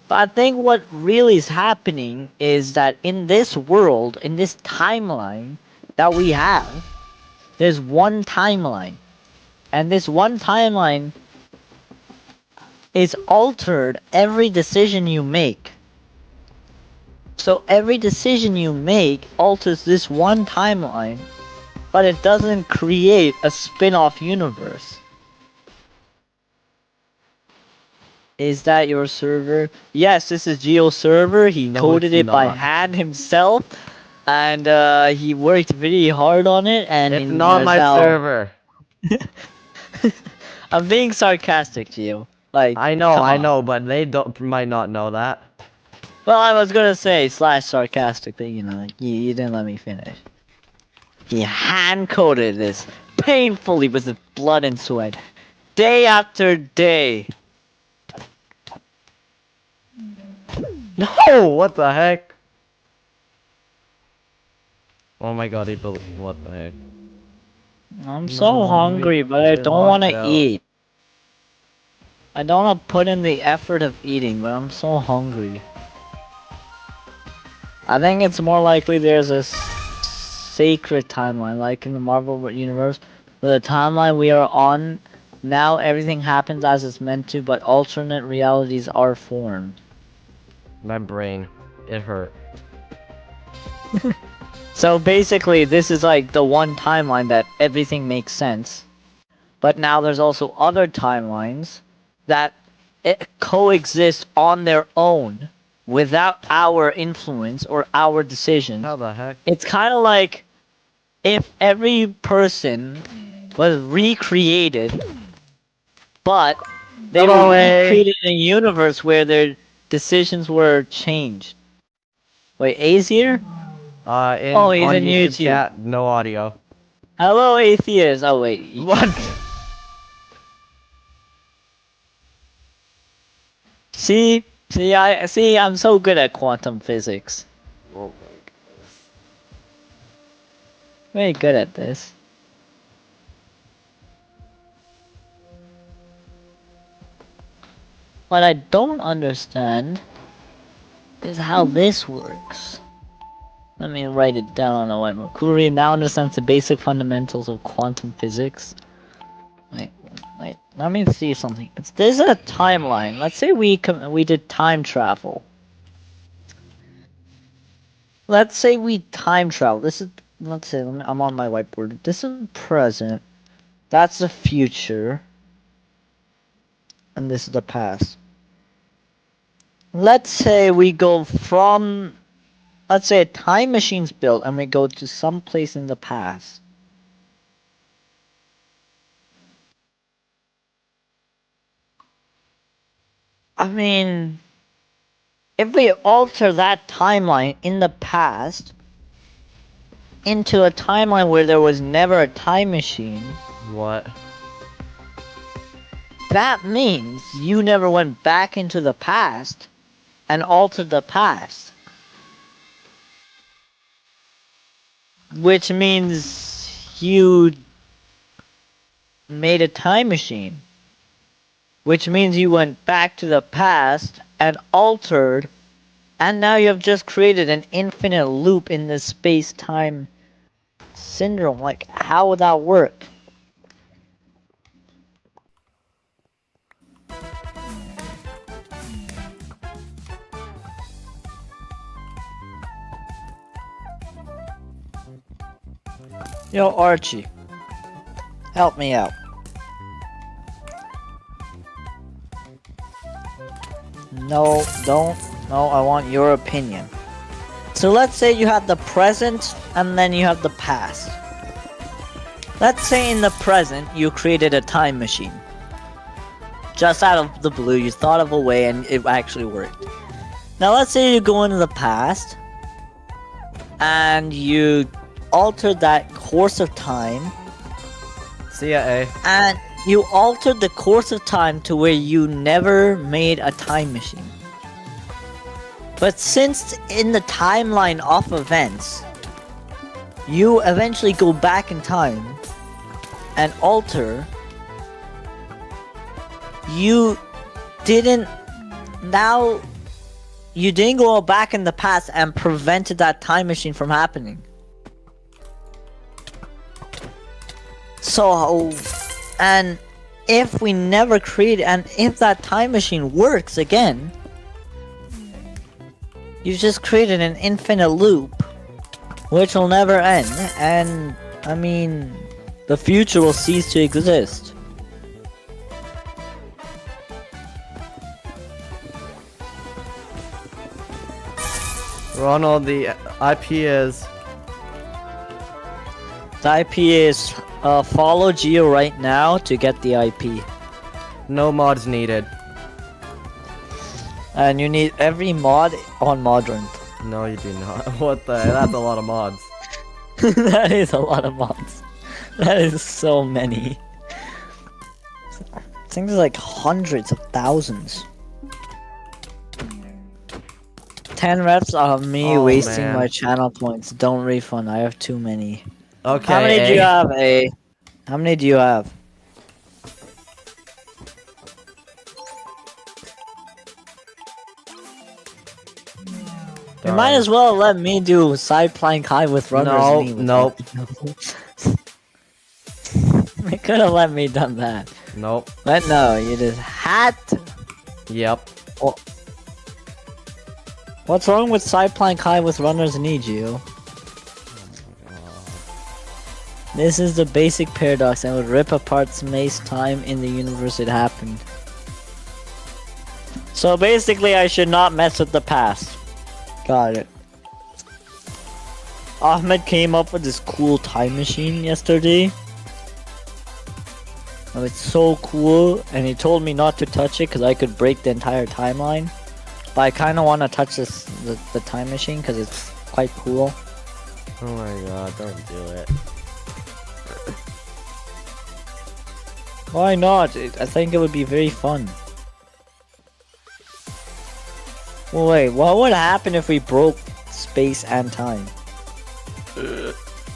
Speaker 2: But I think what really is happening is that in this world, in this timeline that we have, there's one timeline. And this one timeline is altered every decision you make. So every decision you make alters this one timeline, but it doesn't create a spin-off universe. Is that your server? Yes, this is Geo's server. He
Speaker 1: No,
Speaker 2: coded
Speaker 1: it's
Speaker 2: it by
Speaker 1: not.
Speaker 2: hand himself, and he worked very hard on it, and
Speaker 1: It's not
Speaker 2: there's
Speaker 1: my
Speaker 2: now.
Speaker 1: server.
Speaker 2: I'm being sarcastic, Geo. Like, come
Speaker 1: I
Speaker 2: on.
Speaker 1: know, but they might not know that.
Speaker 2: Well, I was gonna say slash sarcastic, but like, you didn't let me finish. He hand coded this painfully with his blood and sweat, day after day.
Speaker 1: No, what the heck? Oh my god, what the heck?
Speaker 2: I'm so
Speaker 1: No,
Speaker 2: hungry, but
Speaker 1: we
Speaker 2: I
Speaker 1: get
Speaker 2: don't want
Speaker 1: locked
Speaker 2: to
Speaker 1: out.
Speaker 2: eat. I don't want to put in the effort of eating, but I'm so hungry. I think it's more likely there's a sacred timeline, like in the Marvel universe, where the timeline we are on Now everything happens as it's meant to, but alternate realities are formed.
Speaker 1: My brain, it hurt.
Speaker 2: So basically, this is like the one timeline that everything makes sense. But now there's also other timelines that coexist on their own without our influence or our decision.
Speaker 1: How the heck?
Speaker 2: It's kind of like if every person was recreated, but they
Speaker 1: Hello,
Speaker 2: were
Speaker 1: A.
Speaker 2: recreated in a universe where their decisions were changed. Wait, A's here? Oh, he's
Speaker 1: On
Speaker 2: in
Speaker 1: YouTube
Speaker 2: YouTube.
Speaker 1: chat, no audio.
Speaker 2: Hello, atheist. Oh wait.
Speaker 1: What?
Speaker 2: See, I'm so good at quantum physics.
Speaker 1: Oh,
Speaker 2: Very good at this. What I don't understand is how this works. Let me write it down on a whiteboard. KOORUI now understands the basic fundamentals of quantum physics. Wait, let me see something. There's a timeline. Let's say we did time travel. Let's say we time travel. Let's say, I'm on my whiteboard. This is present. That's the future. And this is the past. Let's say we go from, let's say a time machine's built and we go to some place in the past. I mean, if we alter that timeline in the past into a timeline where there was never a time machine,
Speaker 1: what?
Speaker 2: that means you never went back into the past and altered the past. Which means you made a time machine. Which means you went back to the past and altered, and now you have just created an infinite loop in this space-time syndrome. Like, how would that work? Yo, Archie, help me out. No, don't. No, I want your opinion. So let's say you have the present and then you have the past. Let's say in the present you created a time machine. Just out of the blue, you thought of a way and it actually worked. Now let's say you go into the past and you alter that course of time.
Speaker 1: See ya, A.
Speaker 2: And you altered the course of time to where you never made a time machine. But since in the timeline of events, you eventually go back in time and alter, you didn't go back in the past and prevented that time machine from happening. So, and if we never create, and if that time machine works again, you just created an infinite loop, which will never end, and, I mean, the future will cease to exist.
Speaker 1: Ronald, the IP is...
Speaker 2: The IP is, follow Geo right now to get the IP.
Speaker 1: No mods needed.
Speaker 2: And you need every mod on Modern.
Speaker 1: No, you do not. What the? That's a lot of mods.
Speaker 2: That is a lot of mods. That is so many. I think there's like hundreds of thousands. 10 reps of me wasting
Speaker 1: man.
Speaker 2: my channel points. Don't refund. I have too many.
Speaker 1: Okay.
Speaker 2: How many do you have, A? How many do you have? You might as well let me do side plank high with runners.
Speaker 1: No, nope.
Speaker 2: They could have let me done that.
Speaker 1: Nope.
Speaker 2: But no, you just had to.
Speaker 1: Yep.
Speaker 2: Oh. What's wrong with side plank high with runners need you? This is the basic paradox and would rip apart space time in the universe it happened. So basically I should not mess with the past. Got it. Ahmed came up with this cool time machine yesterday. Oh, it's so cool, and he told me not to touch it because I could break the entire timeline. But I kind of want to touch the time machine because it's quite cool.
Speaker 1: Oh my god, don't do it.
Speaker 2: Why not? I think it would be very fun. Well, wait, what would happen if we broke space and time?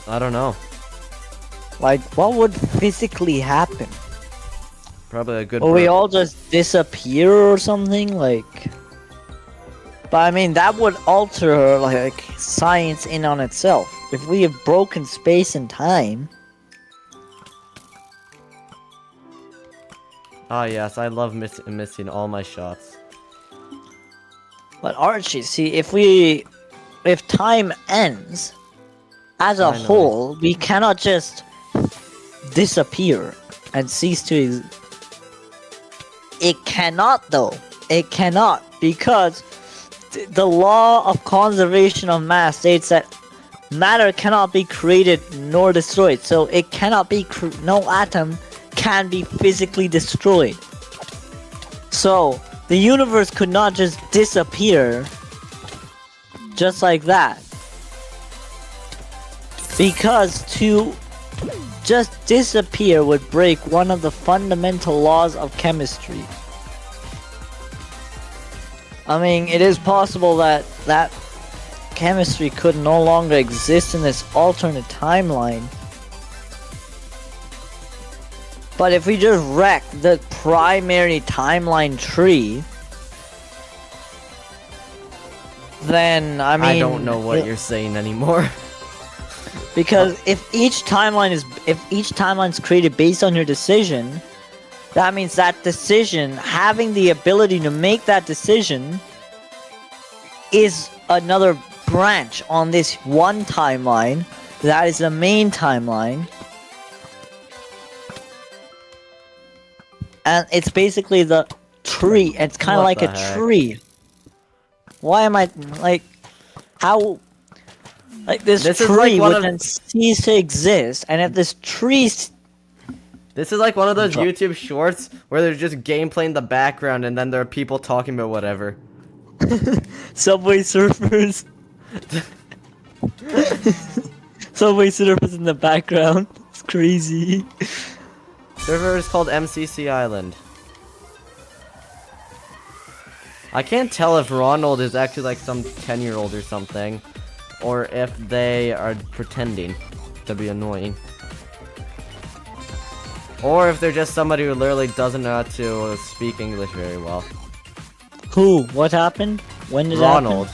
Speaker 1: I don't know.
Speaker 2: Like, what would physically happen?
Speaker 1: Probably a good.
Speaker 2: Will we all just disappear or something? Like, but I mean, that would alter like science in on itself. If we have broken space and time.
Speaker 1: Ah yes, I love missing all my shots.
Speaker 2: But Archie, see, if time ends, as a whole, we cannot just disappear and cease to. It cannot, though. It cannot, because the law of conservation of mass states that matter cannot be created nor destroyed. So it cannot be. No atom can be physically destroyed. So the universe could not just disappear just like that. Because to just disappear would break one of the fundamental laws of chemistry. I mean, it is possible that chemistry could no longer exist in this alternate timeline. But if we just wreck the primary timeline tree, then I mean,
Speaker 1: I don't know what you're saying anymore.
Speaker 2: Because if each timeline is created based on your decision, that means that decision, having the ability to make that decision, is another branch on this one timeline. That is the main timeline. And it's basically the tree. It's kind of like a tree. Why am I like how? Like this tree would then cease to exist, and if this tree.
Speaker 1: This is like one of those YouTube shorts where there's just gameplay in the background, and then there are people talking about whatever.
Speaker 2: Subway Surfers. Subway Surfers in the background. It's crazy.
Speaker 1: Server is called MCC Island. I can't tell if Ronald is actually like some 10-year-old or something, or if they are pretending to be annoying. Or if they're just somebody who literally doesn't know how to speak English very well.
Speaker 2: Who? What happened? When did
Speaker 1: Ronald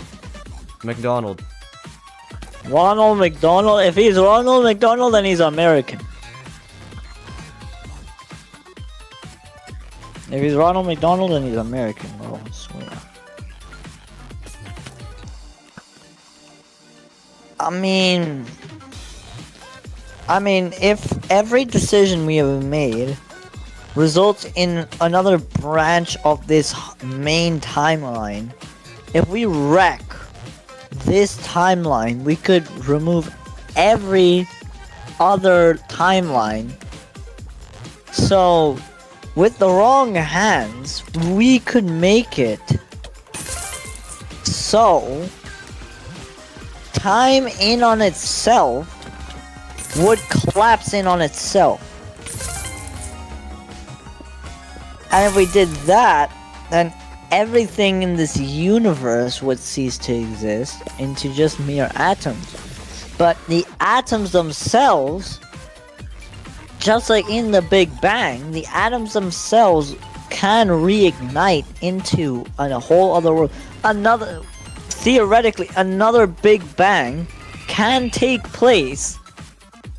Speaker 1: McDonald.
Speaker 2: Ronald McDonald? If he's Ronald McDonald, then he's American. If he's Ronald McDonald, then he's American, bro. I swear. I mean, if every decision we have made results in another branch of this main timeline, if we wreck this timeline, we could remove every other timeline. So, with the wrong hands, we could make it so time in on itself would collapse in on itself. And if we did that, then everything in this universe would cease to exist into just mere atoms. But the atoms themselves, just like in the Big Bang, the atoms themselves can reignite into a whole other world. Theoretically, another Big Bang can take place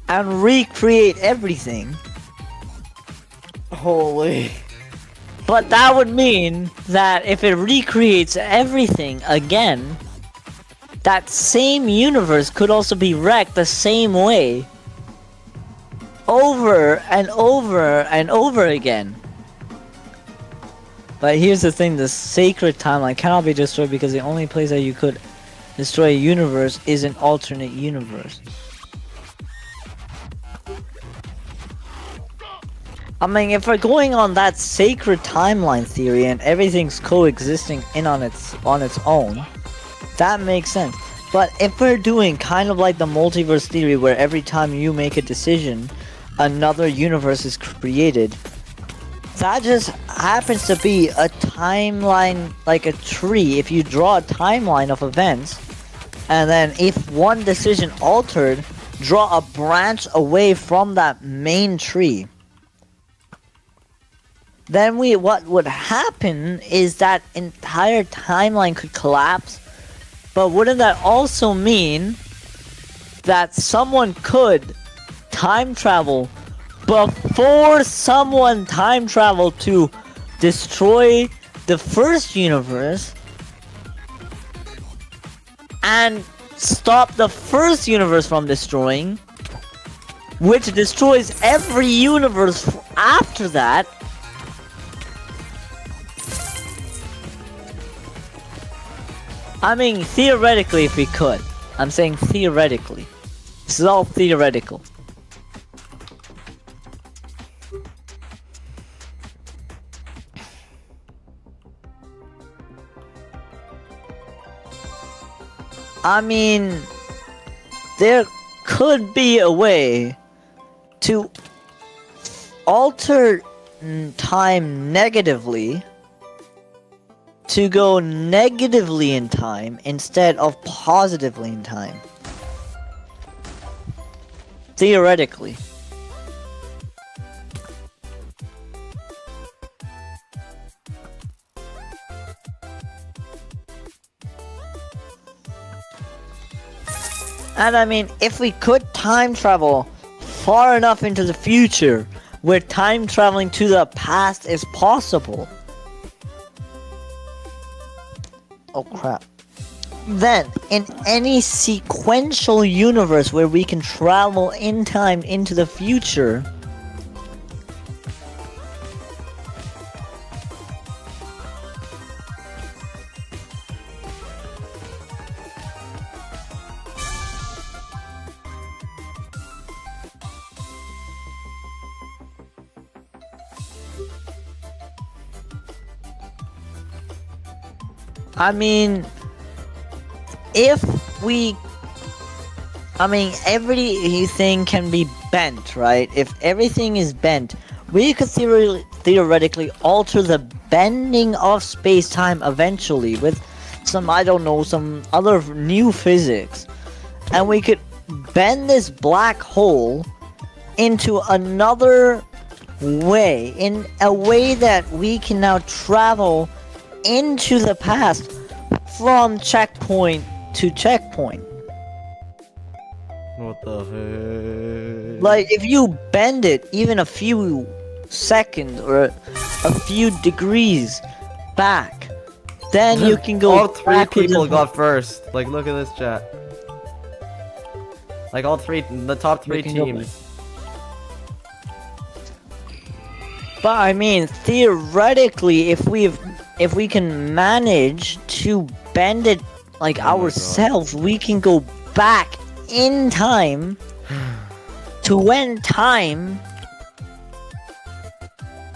Speaker 2: and recreate everything.
Speaker 1: Holy.
Speaker 2: But that would mean that if it recreates everything again, that same universe could also be wrecked the same way. Over and over and over again. But here's the thing, the sacred timeline cannot be destroyed because the only place that you could destroy a universe is an alternate universe. I mean, if we're going on that sacred timeline theory and everything's coexisting on its own, that makes sense. But if we're doing kind of like the multiverse theory where every time you make a decision, another universe is created, that just happens to be a timeline, like a tree. If you draw a timeline of events, and then if one decision altered, draw a branch away from that main tree, then what would happen is that entire timeline could collapse. But wouldn't that also mean that someone could time travel before someone time traveled to destroy the first universe and stop the first universe from destroying, which destroys every universe after that? I mean, theoretically, if we could. I'm saying theoretically. This is all theoretical. I mean, there could be a way to alter time negatively, to go negatively in time instead of positively in time. Theoretically. And I mean, if we could time travel far enough into the future, where time traveling to the past is possible. Oh crap. Then, in any sequential universe where we can travel in time into the future, I mean, everything can be bent, right? If everything is bent, we could theoretically alter the bending of space-time eventually with some, I don't know, some other new physics. And we could bend this black hole into another way, in a way that we can now travel into the past from checkpoint to checkpoint.
Speaker 1: What the heck?
Speaker 2: Like, if you bend it even a few seconds or a few degrees back, then you can go.
Speaker 1: All three people got first. Like, look at this chat. Like, the top three teams.
Speaker 2: But I mean, theoretically, if we can manage to bend it like ourselves, we can go back in time to when time.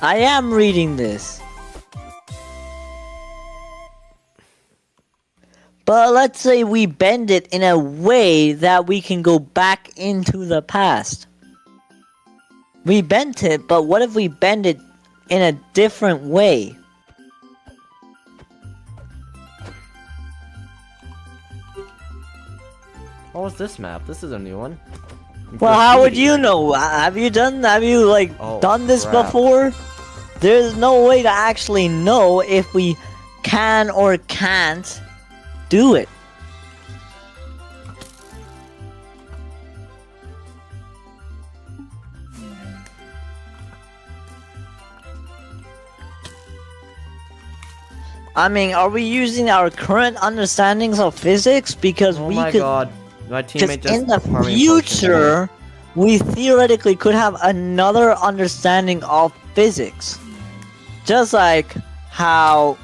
Speaker 2: I am reading this. But let's say we bend it in a way that we can go back into the past. We bent it, but what if we bend it in a different way?
Speaker 1: What was this map? This is a new one.
Speaker 2: Well, how would you know? Have you done this
Speaker 1: crap.
Speaker 2: before? There's no way to actually know if we can or can't do it. I mean, are we using our current understandings of physics? Because
Speaker 1: Oh
Speaker 2: we
Speaker 1: my
Speaker 2: could.
Speaker 1: god. My
Speaker 2: Because
Speaker 1: teammate just
Speaker 2: in the
Speaker 1: farming potions.
Speaker 2: future, we theoretically could have another understanding of physics. Just like how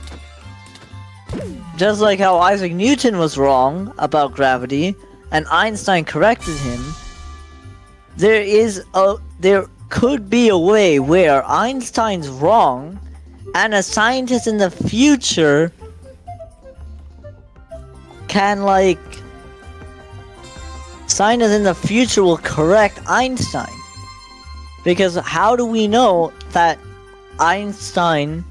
Speaker 2: Isaac Newton was wrong about gravity and Einstein corrected him, there could be a way where Einstein's wrong and a scientist in the future can scientists in the future will correct Einstein. Because how do we know that Einstein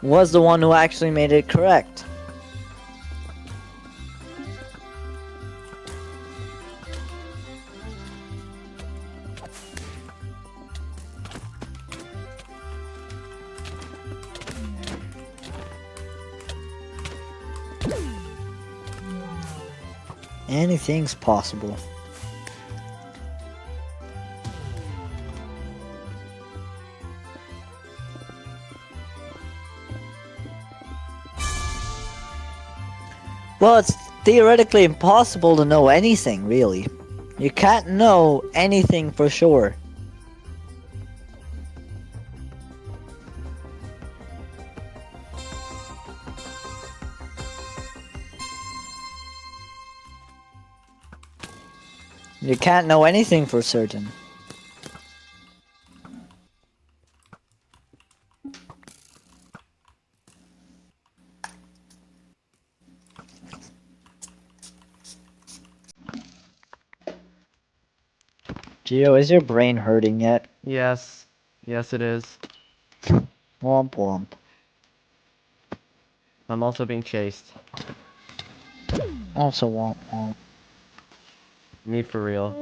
Speaker 2: was the one who actually made it correct? Anything's possible. Well, it's theoretically impossible to know anything, really. You can't know anything for sure. You can't know anything for certain. Gio, is your brain hurting yet?
Speaker 1: Yes. Yes, it is.
Speaker 2: Womp womp.
Speaker 1: I'm also being chased.
Speaker 2: Also womp womp.
Speaker 1: Me for real.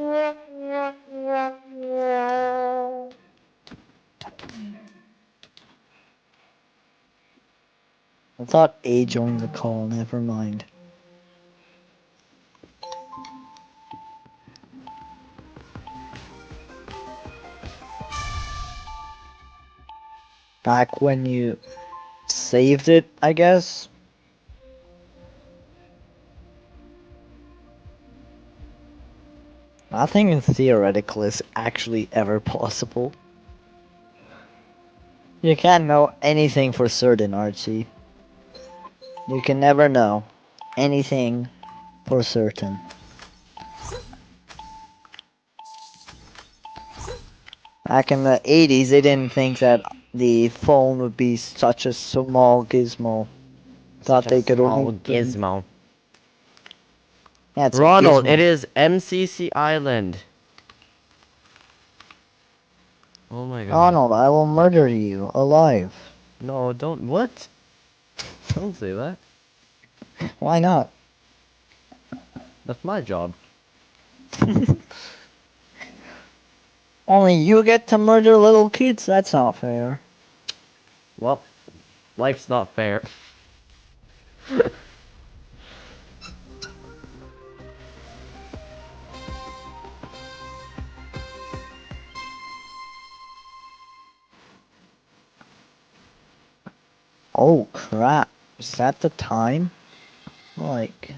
Speaker 2: I thought A joined the call, never mind. Back when you saved it, I guess? Nothing theoretical is actually ever possible. You can't know anything for certain, Archie. You can never know anything for certain. Back in the 80s, they didn't think that the phone would be such a small gizmo. Thought they could only...
Speaker 1: gizmo.
Speaker 2: Yeah, it's
Speaker 1: Ronald,
Speaker 2: a gizmo.
Speaker 1: it is MCC Island. Oh my god.
Speaker 2: Ronald, I will murder you alive.
Speaker 1: No, don't. What? Don't say that.
Speaker 2: Why not?
Speaker 1: That's my job.
Speaker 2: Only you get to murder little kids, that's not fair.
Speaker 1: Well, life's not fair.
Speaker 2: Oh crap, is that the time? Like...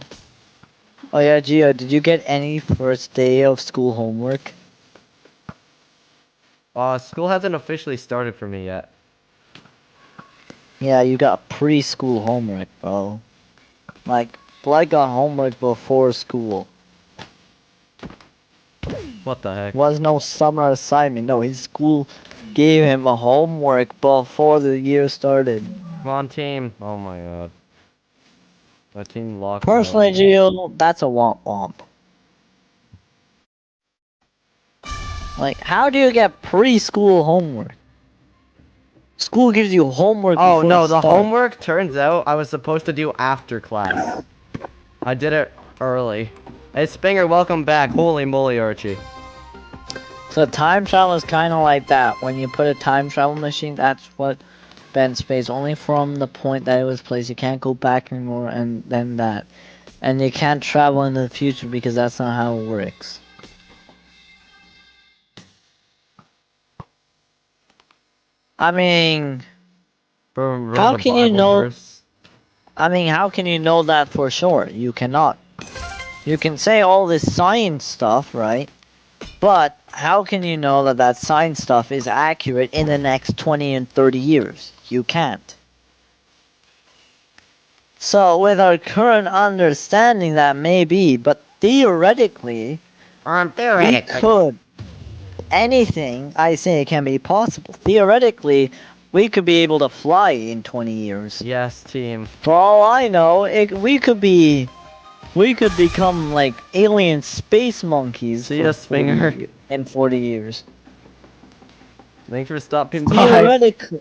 Speaker 2: Oh yeah, Gio, did you get any first day of school homework?
Speaker 1: School hasn't officially started for me yet.
Speaker 2: Yeah, you got preschool homework, bro. Like, Blood got homework before school.
Speaker 1: What the heck?
Speaker 2: Was no summer assignment. No, his school gave him a homework before the year started.
Speaker 1: Come on, team. Oh my god. My team locked
Speaker 2: Personally,
Speaker 1: out.
Speaker 2: Gio, that's a womp womp. Like, how do you get preschool homework? School gives you homework
Speaker 1: Oh
Speaker 2: before it
Speaker 1: no, the
Speaker 2: starts.
Speaker 1: homework turns out I was supposed to do after class. I did it early. Hey Spinger, welcome back. Holy moly, Archie.
Speaker 2: So time travel is kind of like that. When you put a time travel machine, that's what bends space. Only from the point that it was placed. You can't go back anymore, and then that. And you can't travel into the future because that's not how it works. I mean,
Speaker 1: Bro,
Speaker 2: how
Speaker 1: the
Speaker 2: can you
Speaker 1: Bible
Speaker 2: know?
Speaker 1: verse.
Speaker 2: I mean, how can you know that for sure? You cannot. You can say all this science stuff, right? But how can you know that that science stuff is accurate in the next 20 and 30 years? You can't. So with our current understanding, that may be, but theoretically, we could. Anything I say can be possible. Theoretically, we could be able to fly in 20 years.
Speaker 1: Yes, team.
Speaker 2: For all I know, we could become like alien space monkeys.
Speaker 1: See ya, Swinger.
Speaker 2: In 40 years.
Speaker 1: Thanks for stopping by.
Speaker 2: Theoretically.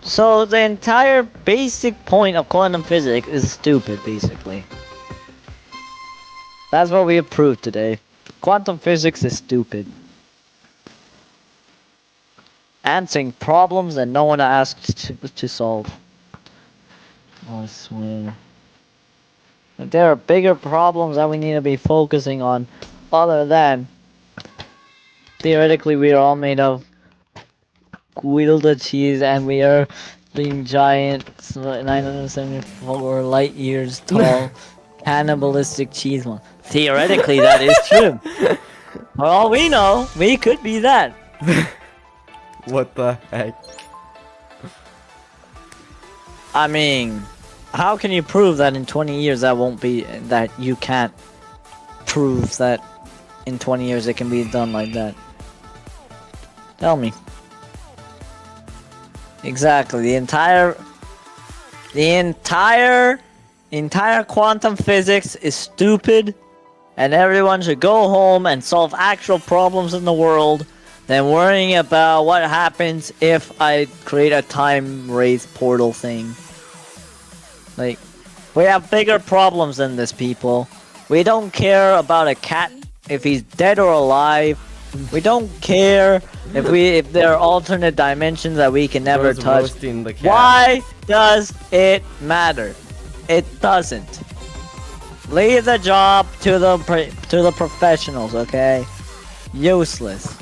Speaker 2: So the entire basic point of quantum physics is stupid, basically. That's what we have proved today. Quantum physics is stupid. Answering problems that no one asked to solve. Oh, I swear. There are bigger problems that we need to be focusing on, other than theoretically we are all made of Guilda cheese and we are being giant 974 light years tall cannibalistic cheese one. Theoretically that is true. For all we know, we could be that.
Speaker 1: What the heck?
Speaker 2: I mean, how can you prove that in 20 years that won't be, that you can't prove that in 20 years it can be done like that? Tell me. Exactly, the entire quantum physics is stupid, and everyone should go home and solve actual problems in the world than worrying about what happens if I create a time wraith portal thing. Like, we have bigger problems than this, people. We don't care about a cat if he's dead or alive. We don't care if there are alternate dimensions that we can never touch. Why does it matter? It doesn't. Leave the job to the professionals, okay? Useless.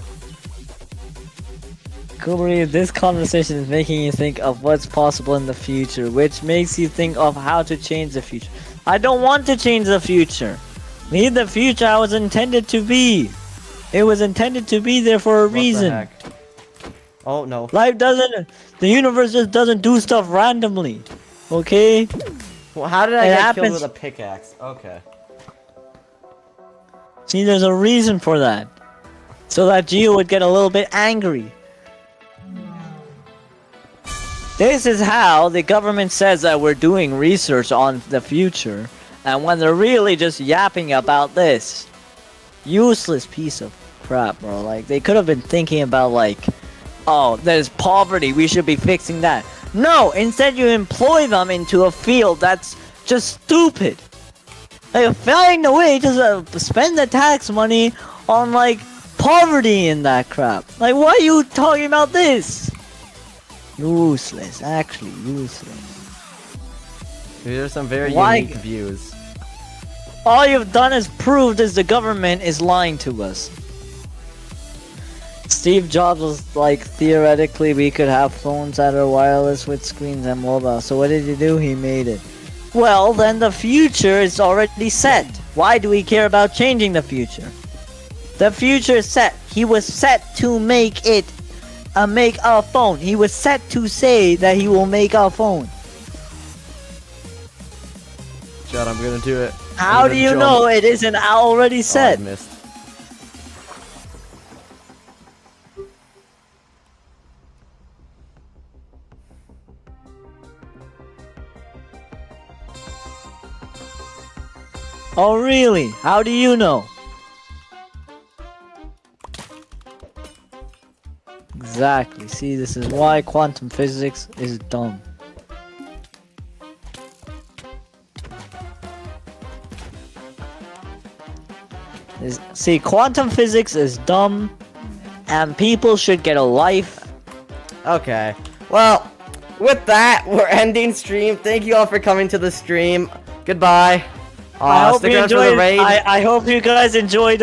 Speaker 2: KOORUI, this conversation is making you think of what's possible in the future, which makes you think of how to change the future. I don't want to change the future. Leave the future how it was intended to be. It was intended to be there for a reason.
Speaker 1: What the heck? Oh no.
Speaker 2: Life doesn't, the universe just doesn't do stuff randomly. Okay?
Speaker 1: Well, how did I get killed with a pickaxe? Okay.
Speaker 2: See, there's a reason for that. So that Geo would get a little bit angry. This is how the government says that we're doing research on the future, and when they're really just yapping about this. Useless piece of crap, bro. Like, they could have been thinking about, like, oh, there's poverty, we should be fixing that. No, instead you employ them into a field that's just stupid. Like, find a way to spend the tax money on, like, poverty and that crap. Like, why are you talking about this? Useless, actually useless.
Speaker 1: These are some very unique views.
Speaker 2: All you've done is proved is the government is lying to us. Steve Jobs was like, theoretically we could have phones that are wireless with screens and mobile. So what did he do? He made it. Well, then the future is already set. Why do we care about changing the future? The future is set. He was set to make it. Make a phone. He was set to say that he will make a phone.
Speaker 1: Shut, I'm gonna do it.
Speaker 2: How do you know it isn't already set?
Speaker 1: Oh, I missed.
Speaker 2: Oh really? How do you know? Exactly. See, this is why quantum physics is dumb. See, quantum physics is dumb, and people should get a life.
Speaker 1: Okay. Well, with that, we're ending stream. Thank you all for coming to the stream. Goodbye.
Speaker 2: I hope you enjoyed. I hope you guys enjoyed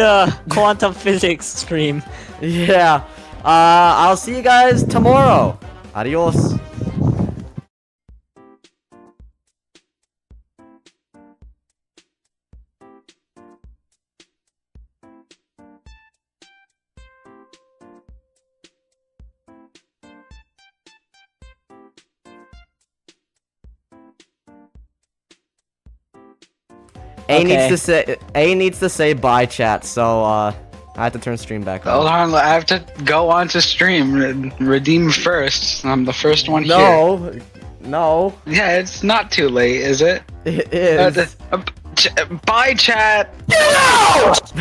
Speaker 2: quantum physics stream.
Speaker 1: Yeah. I'll see you guys tomorrow. Adios. A needs to say bye, chat. So I have to turn stream back
Speaker 3: Hold
Speaker 1: on.
Speaker 3: on, I have to go on to stream. Redeem first. I'm the first one here.
Speaker 1: No, no,
Speaker 3: Yeah, it's not too late, is it?
Speaker 1: it is.
Speaker 3: Bye, chat.
Speaker 1: Get out!